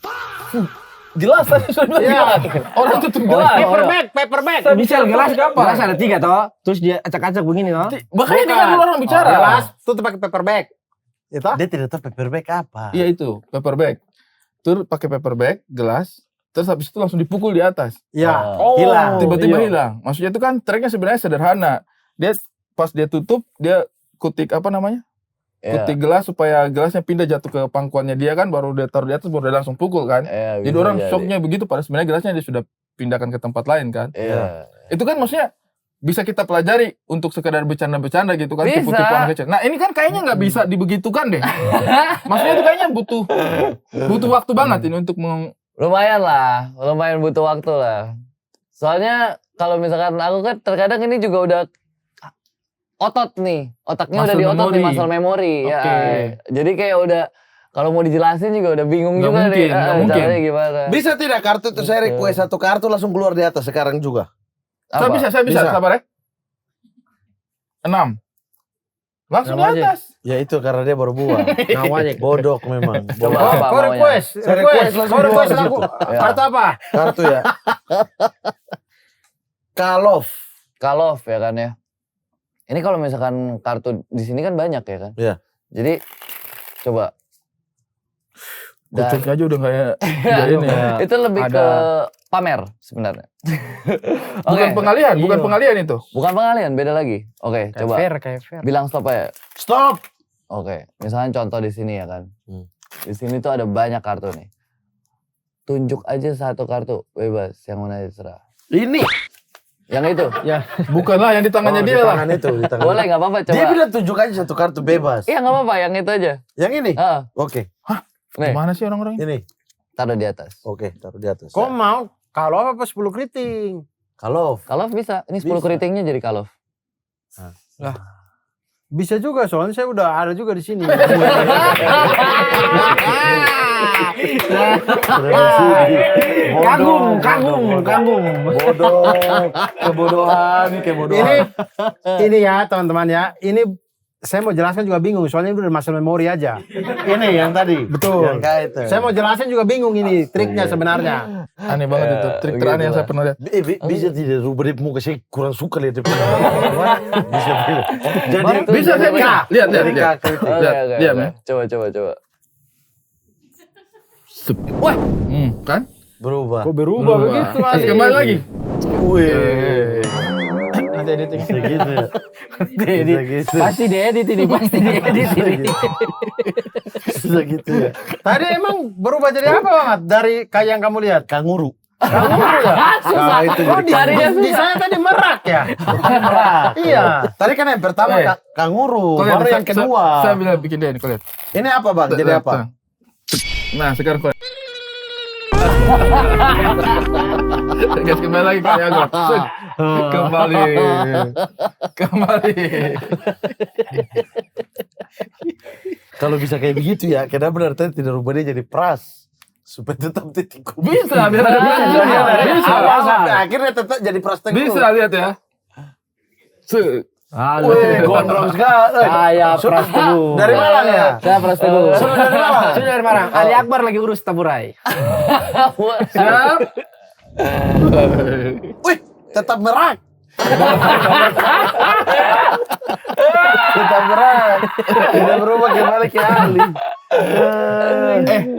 Jelas tadi sudah bilang jelas. Orang tutup gelas. Paperback. Misal gelas gelas ada 3 toh, terus dia acak-acak begini toh. Makanya dengar dulu orang bicara. Gelas tutup pakai paperback. Itu? Dia tidak tahu paperback apa. Iya itu, paper bag. Terus pakai paper bag, gelas, terus habis itu langsung dipukul di atas. Ya, Oh. hilang. Tiba-tiba hilang. Maksudnya itu kan treknya sebenarnya sederhana. Dia pas dia tutup, dia kutik apa namanya? Iya. Kutik gelas supaya gelasnya pindah jatuh ke pangkuannya dia kan, baru dia taruh di atas, baru dia langsung pukul kan. Iya, Jadi bisa orang jadi. shocknya begitu, padahal sebenarnya gelasnya dia sudah pindahkan ke tempat lain kan. Iya. Itu kan maksudnya bisa kita pelajari untuk sekedar bercanda-bercanda gitu kan. Bisa. Tipu-tipu anak kecil. Nah ini kan kayaknya nggak bisa dibegitukan deh. Maksudnya itu kayaknya butuh waktu banget ini untuk Lumayan lah, lumayan butuh waktu lah. Soalnya kalau misalkan aku kan terkadang ini juga udah otot nih, otaknya udah Muscle di otot nih, memory. muscle memory. Ya. Oke. Jadi kayak udah kalau mau dijelasin juga udah bingung Nggak juga mungkin, nih. nggak mungkin. Caranya gimana? Bisa tidak kartu itu saya request satu kartu langsung keluar di atas sekarang juga. Saya bisa, Bisa. sabar ya. 6. Langsung di Nama aja. atas. Ya itu karena dia baru buang. Namanya. Bodok memang. Coba Bodok. apa Kau maunya? request, Saya request langsung Kau request keluar lagu. Ya. Kartu apa? Kartu ya. Kalof. Kalof ya kan ya. Ini kalau misalkan kartu di sini kan banyak ya kan. Iya. Jadi coba. Dan Kucing aja udah kayak ini. itu lebih Ada- ke pamer sebenarnya. Bukan pengalihan, bukan Iya. pengalihan itu. Bukan pengalihan, beda lagi. Oke, Kayak coba fair. bilang stop aja. Stop. Oke, misalnya contoh di sini ya kan. Hmm. Di sini tuh ada banyak kartu nih. Tunjuk aja satu kartu, bebas, yang mana terserah. Ini. Yang itu. Bukanlah yang di tangannya Oh, dia di lah. tangan itu. Di tangan. Boleh nggak apa-apa coba. Dia bilang tunjuk aja satu kartu bebas. Iya nggak apa-apa, yang itu aja. Yang ini. Heeh. Oke. Nih, Gimana sih orang-orang ini? Ini. taruh di atas. Oke, taruh di atas. Kau mau kalau apa 10 keriting? Kalof. Kalof bisa. Ini 10 Bisa. keritingnya jadi kalof. Bisa juga soalnya saya udah ada juga di sini. Kagum. Bodoh. Kebodohan. Ini ya teman-teman ya. Ini saya mau jelaskan juga bingung soalnya ini udah muscle memory aja. Ini yang tadi. Betul. Yang kayak itu. Saya mau jelasin juga bingung ini triknya sebenarnya. Aneh banget itu. Trik teraneh yang saya pernah lihat. Bisa tidak rubah dia muka saya kurang suka lihat dia punya. Bisa tidak. Jadi Bantu, Bisa, saya bisa. Lihat, Jadi lihat. kakak itu. Oke, Lihat, oke, diam oke. ya. Coba. Sep. Wah, kan? Berubah. Kok berubah begitu? Terus Ali? kembali lagi. Wih. Nanti editing. Bisa gitu ya. Bisa gitu. Pasti diedit ini, pasti diedit ini. Bisa gitu ya. Tadi emang berubah jadi apa banget dari kayak yang kamu lihat? Kanguru. Susah. itu Oh jadi Carinya di saya tadi merak ya. Iya. Tadi kan yang pertama Eh. kanguru, Kau lihat, baru yang saya- kedua. Saya bilang bikin dia ini, kau lihat. Ini apa bang? Jadi apa? Nah, sekarang kau lihat. Guys, kembali lagi kayak aku. Set. Kembali. Kalau bisa kayak begitu ya, kenapa benar tadi tidak rubah dia jadi pras? Supaya tetap titik kubu. Bisa, biar ada belanjanya. Bisa. Awal sampai akhirnya tetap jadi pras tengku. Bisa lihat ya. Set. Wih, gondrong sekali. Saya Pras Teguh. Dari Malang ya? Saya Pras Teguh. Sudah dari Malang? Sudah dari Malang. Ali Akbar lagi urus taburai. Siap. Wih, tetap merak. Tetap merak. Tidak berubah kembali ke Ali.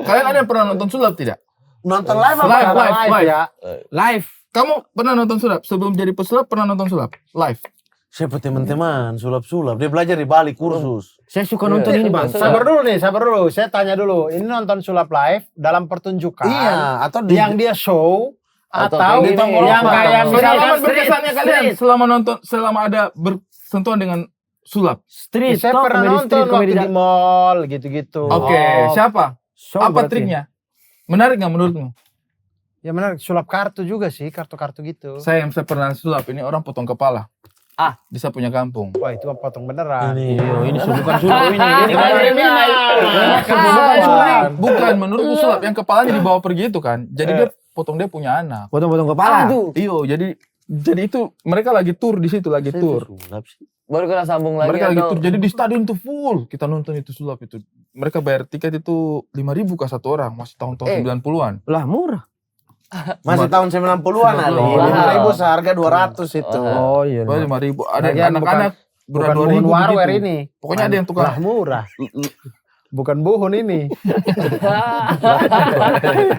Kalian ada yang pernah nonton sulap tidak? Nonton live apa? Live. ya. Live. Kamu pernah nonton sulap? Sebelum jadi pesulap pernah nonton sulap? Live. Siapa teman-teman, sulap-sulap. Dia belajar di Bali kursus. Saya suka nonton ini, Bang. Sabar dulu nih, sabar dulu. Saya tanya dulu. Ini nonton sulap live dalam pertunjukan. Iya, atau di Yang dia show Atau atau ini, yang kayak atau- misalkan Pengalaman street. berkesannya kalian selama nonton, selama ada bersentuhan dengan sulap. Street. Saya toh, pernah komedi nonton street, komedi waktu di mall gitu-gitu. Oke, siapa? show Apa berarti. triknya? Menarik nggak menurutmu? Ya benar, sulap kartu juga sih, kartu-kartu gitu. Saya pernah sulap, ini orang potong kepala. Ah. Di saya punya kampung. Wah, itu mah potong beneran. Ini bukan sulap ini. Ini Bukan, menurutku sulap yang kepalanya dibawa pergi itu kan. Jadi dia potong, dia punya anak. potong-potong kepala. Iyo, jadi itu mereka lagi tur di situ, lagi tur. Sulap sih. Baru kena sambung lagi Mereka lagi atau tur. Jadi di stadion tuh full. Kita nonton itu sulap itu. mereka bayar tiket itu 5.000 kah satu orang, masih tahun-tahun 90-an. Lah murah. Masih tahun 90-an Ali. 5.000 seharga 200 itu. Oh iya. Bayar 5.000. Ada Lagian yang anak-anak Bukan berat 2.000 buhun warwer begitu. ini. Pokoknya ada yang tukang Lah murah. Bukan buhun ini.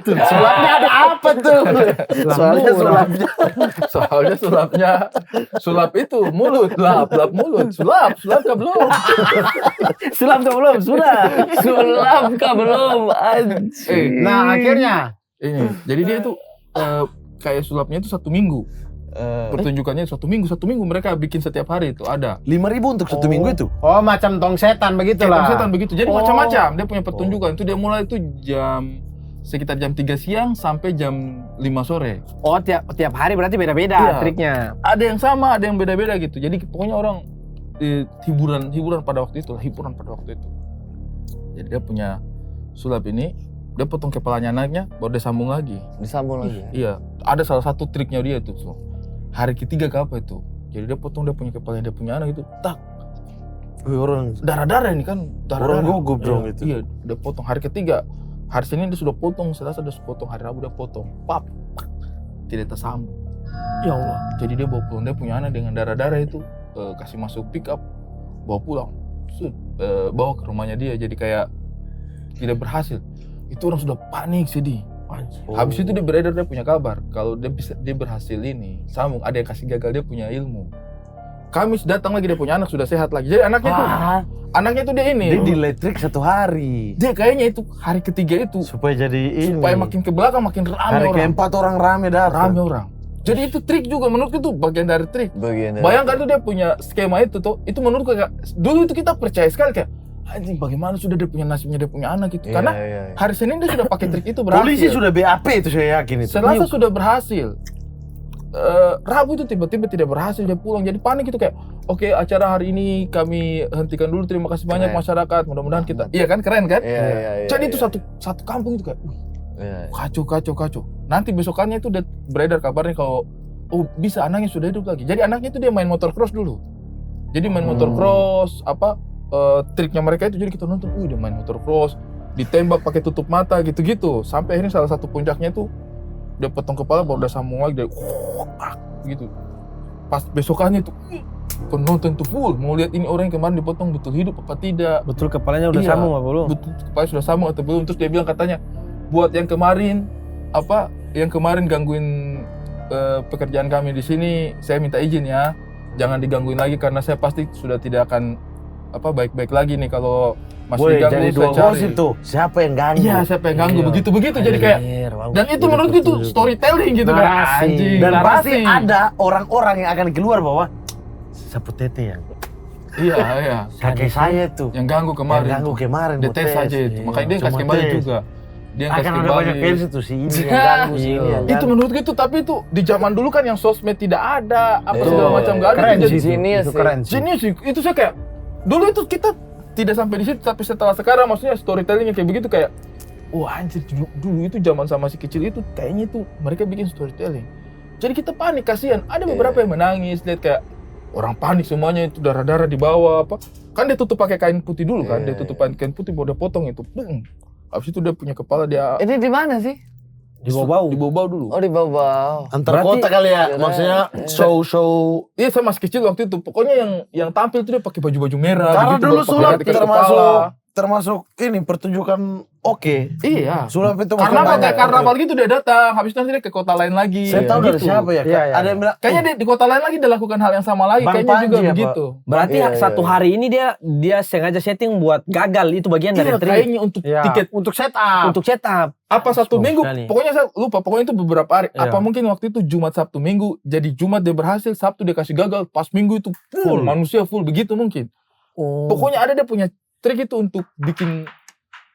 Sulapnya ada apa tuh? Soalnya Soalnya sulap itu mulut, lap mulut, sulap kah belum? Sulap ke belum? Sudah. Sulap kah belum? Anjing. Nah akhirnya. Ini, jadi dia itu kayak sulapnya itu 1 minggu. Pertunjukannya 1 minggu mereka bikin setiap hari itu ada. 5.000 untuk 1 minggu itu. Oh macam tong setan begitulah. Setan begitu. Jadi macam-macam. Dia punya pertunjukan. Itu dia mulai itu sekitar jam 3 siang sampai jam 5 sore. Oh tiap hari berarti beda-beda Iya. triknya. Ada yang sama, ada yang beda-beda gitu. Jadi pokoknya orang hiburan pada waktu itu. Jadi dia punya sulap ini, dia potong kepalanya anaknya, baru dia sambung lagi. Disambung lagi. Iya, ada salah satu triknya dia itu. So. Hari ketiga ke apa itu? Jadi dia potong dia punya kepalanya dia punya anak itu, tak. Orang Darah-darah ini kan, darah-darah. Orang gugup dong itu. Iya, dia potong hari ketiga. Hari Senin dia sudah potong, Selasa dia sudah potong, hari Rabu dia potong. Pap. Tidak tersambung. Ya Allah. Jadi dia bawa pulang, dia punya anak dengan darah-darah itu, kasih masuk pick up, bawa pulang. Bawa ke rumahnya dia, jadi kayak tidak berhasil. Itu orang sudah panik, sedih. Habis itu dia beredar, dia punya kabar kalau dia berhasil ini sambung, ada yang kasih gagal, dia punya ilmu. Kamis datang lagi, dia punya anak sudah sehat lagi. Jadi anaknya tuh dia ini. Dia di elektrik 1 hari. Dia kayaknya itu hari ketiga itu Supaya jadi ini. supaya makin ke belakang makin ramai Hari orang. keempat orang rame datang. Rame orang. Jadi itu trik juga menurutku itu bagian dari trik. Bayangkan tuh dia punya skema itu tuh, itu menurutku kayak dulu itu kita percaya sekali kayak anjing bagaimana sudah dia punya nasibnya dia punya anak gitu. Karena hari Senin dia sudah pakai trik itu berhasil. Polisi sudah BAP itu saya yakin itu. Selasa sudah berhasil. Rabu itu tiba-tiba tidak berhasil, dia pulang. Jadi panik itu kayak, oke, acara hari ini kami hentikan dulu. Terima kasih banyak masyarakat. Mudah-mudahan kita, iya kan, keren kan? Iya. Jadi itu satu kampung itu kayak, kacau. Nanti besokannya itu udah beredar kabarnya kalau, oh bisa anaknya sudah hidup lagi. Jadi anaknya itu dia main motocross dulu. Jadi main motocross, triknya mereka itu, jadi kita nonton, dia main motocross, ditembak pakai tutup mata gitu-gitu. Sampai akhirnya salah satu puncaknya itu dia potong kepala baru udah sambung lagi dari gitu. Pas besokannya itu penonton tuh full mau lihat ini orang yang kemarin dipotong betul hidup apa tidak. Betul kepalanya udah Iya, sambung apa belum? Betul kepalanya sudah sambung atau belum. Terus dia bilang katanya buat yang kemarin gangguin pekerjaan kami di sini, saya minta izin ya. Jangan digangguin lagi karena saya pasti sudah tidak akan baik-baik lagi nih kalau masih diganggu. Jadi saya 2 cari. bos itu. Siapa yang ganggu? Iya, siapa yang ganggu begitu jadi kayak dan itu menurut itu storytelling gitu kan. Anjing. Dan pasti narasi. ada orang-orang yang akan keluar bahwa sapu tete yang Iya. kakek saya tuh. Yang ganggu kemarin. Yang ganggu kemarin. Dia tes aja itu. Makanya dia kasih kembali juga. Dia yang kasih Akan ada kembali. banyak versi tuh si ini yang ganggu, si ini yang Itu ganggu. menurut itu, tapi itu di zaman dulu kan yang sosmed tidak ada, apa segala macam gak ada. Keren Itu sih jadi genius itu sih. keren sih. genius sih. Itu saya kayak dulu itu kita tidak sampai di situ, tapi setelah sekarang maksudnya storytellingnya kayak begitu kayak wah anjir, dulu itu zaman sama si kecil itu kayaknya itu mereka bikin storytelling. Jadi kita panik, kasihan. Ada beberapa yang menangis, lihat kayak orang panik semuanya, itu darah-darah di bawah apa. Kan dia tutup pakai kain putih dulu kan, dia tutup pakai kain putih baru dia potong itu. Habis itu dia punya kepala dia Ini di mana sih? Di bawah. dibawa dulu. Oh di bawah. Antar Berarti- kota kali ya, maksudnya show. Iya, saya masih kecil waktu itu. Pokoknya yang tampil itu dia pakai baju-baju merah. Karena begitu, dulu pakai sulap ikat kepala. termasuk ini pertunjukan oke. Iya. Sulap itu Karena makin kayak karnaval gitu dia datang, habis itu nanti dia ke kota lain lagi. Saya tahu dari Gitu. siapa ya, Kak? Iya. Ada yang bilang, Kayaknya di kota lain lagi dia lakukan hal yang sama lagi. Bang Kayaknya juga Panji apa? begitu. Berarti Iya, satu iya. hari ini dia sengaja setting buat gagal, itu bagian dari Iya, trik kayaknya untuk Ya, tiket untuk setup. untuk setup. apa satu Bagus minggu. sekali. Pokoknya saya lupa. Pokoknya itu beberapa hari. Iya. Apa mungkin waktu itu Jumat, Sabtu, Minggu. Jadi Jumat dia berhasil, Sabtu dia kasih gagal. Pas Minggu itu full, manusia full begitu mungkin. Pokoknya ada dia punya trik itu untuk bikin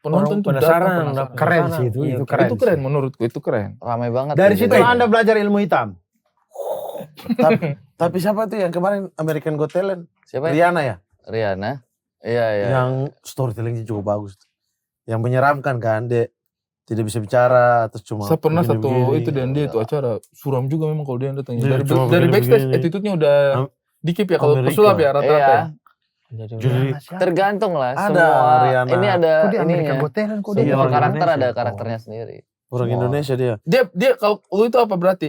penonton tuh penasaran, datang Keren sih itu, Iya, itu keren. Itu keren sih. menurutku, itu keren. Ramai banget. Dari ya, situ jadi. Anda belajar ilmu hitam. tapi siapa tuh yang kemarin American Got Talent? Siapa? Rihanna ya? Rihanna. Iya. Yang storytellingnya cukup bagus. Yang menyeramkan kan, dia tidak bisa bicara, terus cuma Saya pernah satu begini-begini. itu dan dia itu acara suram juga memang kalau dia yang datang. Dia Dari cuma dari begini-begini. backstage attitude-nya udah dikip ya kalau Amerika. pesulap ya rata-rata. Iya. ya. Jadi Tergantung lah Ada semua. Rihanna. Ini ada Kok di Amerika ininya. Got Talent kok Iya, dia? Semua orang karakter Indonesia. ada karakternya sendiri. Orang Semua. Indonesia dia. Dia kalau lu itu apa berarti?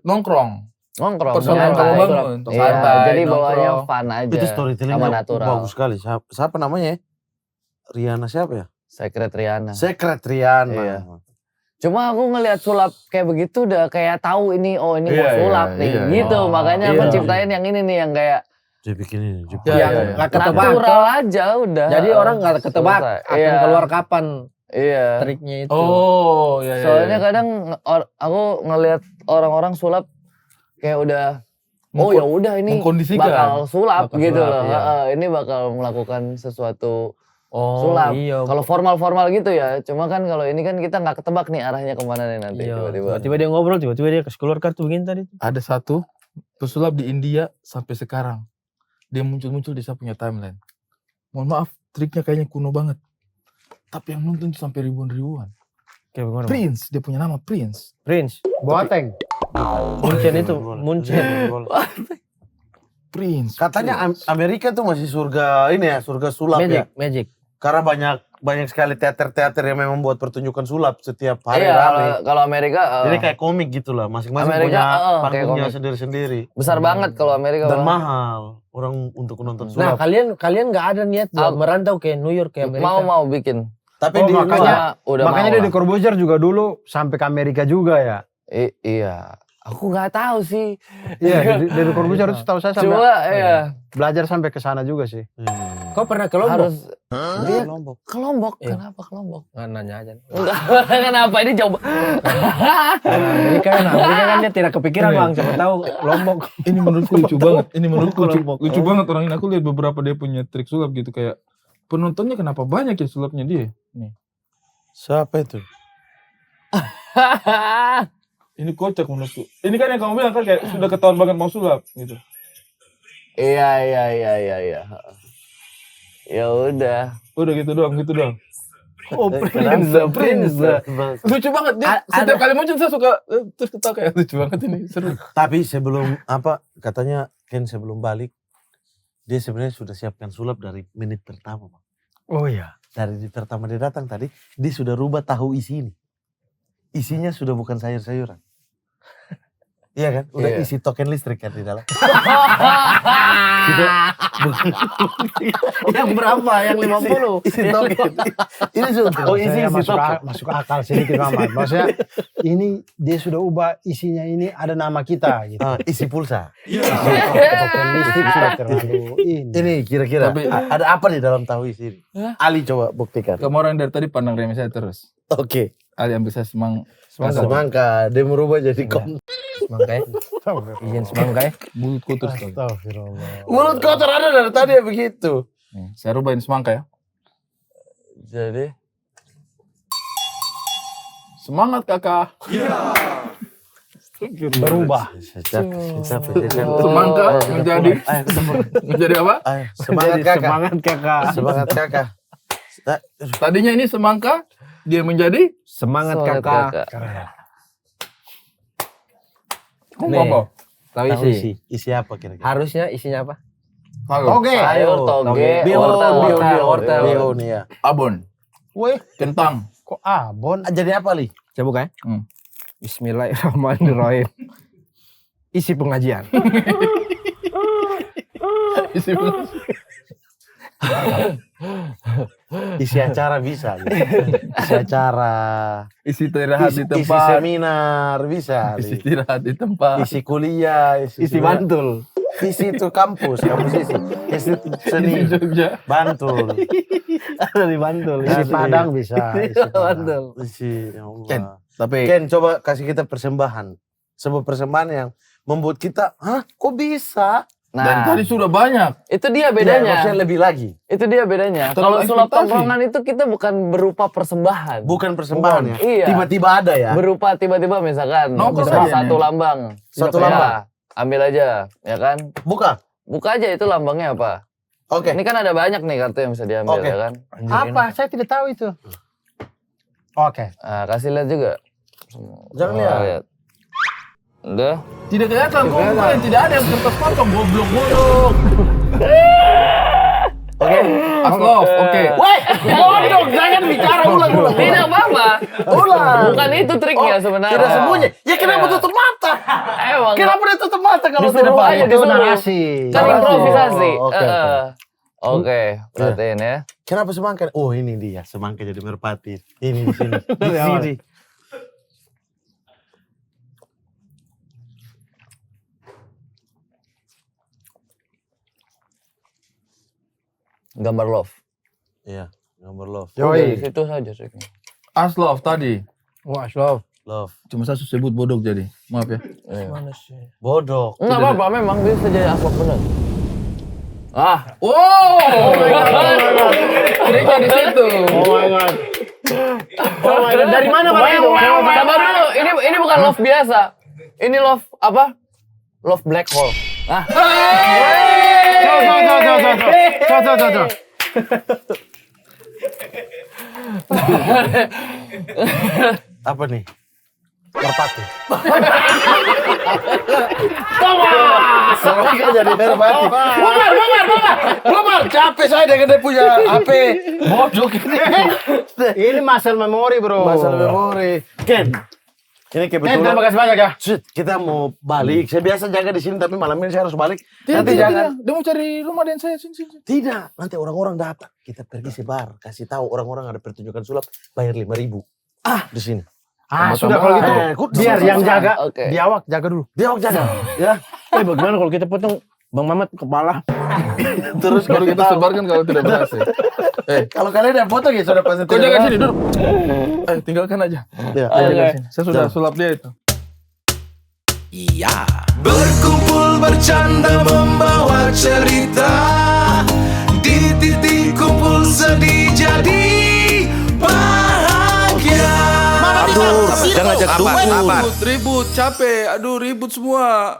Nongkrong. Nongkrong. Personal santai. kamu bangun. Iya, Santai, jadi bawaannya nongkrong. fun aja. Itu storytelling sama natural. bagus sekali. Siapa namanya ya? Rihanna siapa ya? Secret Rihanna. Secret Rihanna. Iya. Cuma aku ngelihat sulap kayak begitu udah kayak tahu ini mau Iya, sulap iya, nih iya. gitu. Makanya Iya. aku ciptain yang ini nih yang kayak Dia bikin ini. Dia Iya, Yang iya. nggak ketebak. natural aja udah. Jadi orang nggak ketebak Selesai. akan Iya. keluar kapan Iya. triknya itu. Oh, iya iya. Soalnya iya. kadang aku ngelihat orang-orang sulap kayak udah oh ya udah ini mengkondisikan. bakal sulap Bakal gitu sulap, loh. iya. Ini bakal melakukan sesuatu Oh, sulap. iya. Kalau formal-formal gitu ya. Cuma kan kalau ini kan kita nggak ketebak nih arahnya kemana nih nanti Iya. tiba-tiba. Tiba-tiba dia ngobrol, tiba-tiba dia kasih keluar kartu begini tadi. Ada satu pesulap di India sampai sekarang. Dia muncul-muncul di saya punya timeline. Mohon maaf, triknya kayaknya kuno banget. Tapi yang nonton tuh sampai ribuan-ribuan. Kayak bagaimana? Prince, dia punya nama Prince. Prince. Boateng. Munchen itu, Munchen. Prince. Katanya Amerika tuh masih surga ini ya, surga sulap ya. Magic. Karena banyak sekali teater-teater yang memang buat pertunjukan sulap setiap hari Iya, rame. kalau Amerika Jadi kayak komik gitu lah, masing-masing Amerika, punya kayak panggungnya komik. sendiri-sendiri. besar banget kalau Amerika. Dan Bang. mahal orang untuk nonton Nah, sulap. kalian nggak ada niat buat merantau ke New York ke Amerika? mau bikin. Tapi Oh, di makanya- udah Makanya mau Deddy lah. Corbuzier juga dulu sampai ke Amerika juga ya. Iya. Aku nggak tahu sih. Iya, Deddy Corbuzier itu tahu saya sampai Cuma iya belajar sampai ke sana juga sih. Kau pernah ke Lombok? harus dia Lombok. ke Lombok. Iya. Kenapa ke Lombok? Nggak nanya aja. Enggak. Kenapa ini jauh? Amerika kan dia tidak kepikiran bang, siapa tahu Lombok. Ini menurutku lucu banget. Ini menurutku Lombok. lucu banget orang ini. Aku lihat beberapa dia punya trik sulap gitu kayak penontonnya kenapa banyak ya sulapnya dia. Nih. Siapa itu? Ini kocak menurutku. Ini kan yang kamu bilang kan kayak sudah ketahuan banget mau sulap gitu. Iya. Ya udah. Udah gitu doang, gitu doang. Oh, Prince. Lucu banget dia. Setiap kali muncul saya suka terus ketawa kayak lucu banget ini, seru. Tapi sebelum katanya Ken sebelum balik dia sebenarnya sudah siapkan sulap dari menit pertama, Bang. Oh iya. Dari menit pertama dia datang tadi, dia sudah rubah tahu isi ini. Isinya sudah bukan sayur-sayuran. Iya kan? Udah Iya. isi token listrik kan di dalam. Yang berapa? Yang 50? Isi token. Ini sudah Saya isi token. masuk akal sedikit Mamat. Maksudnya ini dia sudah ubah isinya ini ada nama kita gitu. Isi pulsa. Token listrik sudah terlalu ini. Ini kira-kira Tapi- ada apa di dalam tahu isi ini? Ali coba buktikan. Kamu orang dari tadi pandang remeh saya terus. Oke. Ali ambil saya Semangka, dia merubah jadi kom. Semangka ya? Izin semangka ya? mulut kotor sekali. Astagfirullah. Mulut kotor ada dari tadi ya begitu. Nih, saya rubahin semangka ya. Jadi Semangat kakak. Berubah. Semangka menjadi menjadi apa? Semangat Jadi kakak. Semangat kakak. Semangat kakak. Tadinya ini semangka, dia menjadi Semangat Semangat kakak. kamu Nih. apa? Tahu Tahu isi? isi apa kira-kira? Harusnya isinya apa? Halo. Oke. sayur toge, wortel. Bio nih ya. Abon, Weh, kentang. kok abon? Jadi apa li? Coba buka ya. Hmm. Bismillahirrahmanirrahim. Isi pengajian. Isi Isi acara bisa. Li. Isi acara. isi istirahat di Isi tempat. seminar bisa. Isi Li. istirahat di tempat. Isi kuliah. Isi mantul. Isi itu kampus isi. Isi seni. Isi Jogja. Bantul. Ada di mantul. Isi Padang bisa. Isi Padang. Mantul. Isi. Ya Allah. Ken, tapi Ken coba kasih kita persembahan. Sebuah persembahan yang membuat kita, hah kok bisa? dan Nah, tadi sudah banyak. itu dia Ya, bedanya. maksudnya lebih lagi. Itu dia bedanya. Terlalu Kalau sulap ekspektasi. tongkrongan itu kita bukan berupa persembahan. Bukan persembahan ya. Iya. Tiba-tiba ada ya. Berupa tiba-tiba misalkan Nongkrong misalkan aja satu nih. lambang. Satu Ya, lambang. ambil aja, ya kan? Buka. Buka aja itu lambangnya apa. Oke. Ini kan ada banyak nih kartu yang bisa diambil, Oke. ya kan? Apa? Saya tidak tahu itu. Oke. Nah, kasih lihat juga. Jangan Oh, lihat. Udah. Tidak kelihatan kok, bukan tidak ada yang kertas potong goblok. Aslov, oke. Weh, bodoh, jangan bicara ulang-ulang. Tidak apa-apa. Ulang. Bukan itu triknya sebenarnya. Tidak sembunyi. Ya kenapa tutup mata? Emang. Kenapa dia tutup mata kalau Disuruh tidak aja, pakai? Itu disuruh. narasi. Kan improvisasi. Oh, oke, Oke, perhatiin ya. Kenapa semangka? Oh ini dia, semangka jadi merpati. Ini di sini. Di sini. Gambar love. Iya, nomor love. Udah, di Yoi. situ saja triknya. Aslov tadi. Wah, Aslov. Love. Cuma saya sebut bodoh jadi. Maaf ya. Bodoh. Enggak apa-apa, memang bisa jadi aslak benar. Ah, Wow. Triknya di situ. Oh my god. Oh my god. Dari mana Pak itu? sabar dulu. Ini bukan love biasa. Ini love apa? Love black hole. Ah, Coba. Apa nih? Merpati. Semangka jadi merpati. Bubar. Capek saya dengan dia punya HP. Bodoh gini. Ini muscle memory, bro. Masalah memori. Ken. Ini kebetulan. Terima kasih banyak ya. Shit, kita mau balik. Saya biasa jaga di sini, tapi malam ini saya harus balik. Tidak, Nanti jangan. Dia mau cari rumah dan saya sini. Tidak, nanti orang-orang datang. Kita pergi sebar, kasih tahu orang-orang ada pertunjukan sulap, bayar 5.000. Di sini. Sudah kalau gitu. Biar yang jaga. Oke. Biawak jaga dulu. Dia mau jaga, ya. Bagaimana kalau kita potong Bang Mamat kepala? Terus Baru kita sebarkan kalau tidak berhasil. kalau kalian yang foto ya sudah pasti. Kau jaga sini duduk. Tinggalkan aja. Ya, Ayo jaga sini. Saya sudah sulap dia itu. Iya, berkumpul bercanda membawa cerita di titik kumpul sedih jadi bahagia. Aduh, jangan ajak Apa? Ribut, capek. Aduh, ribut semua.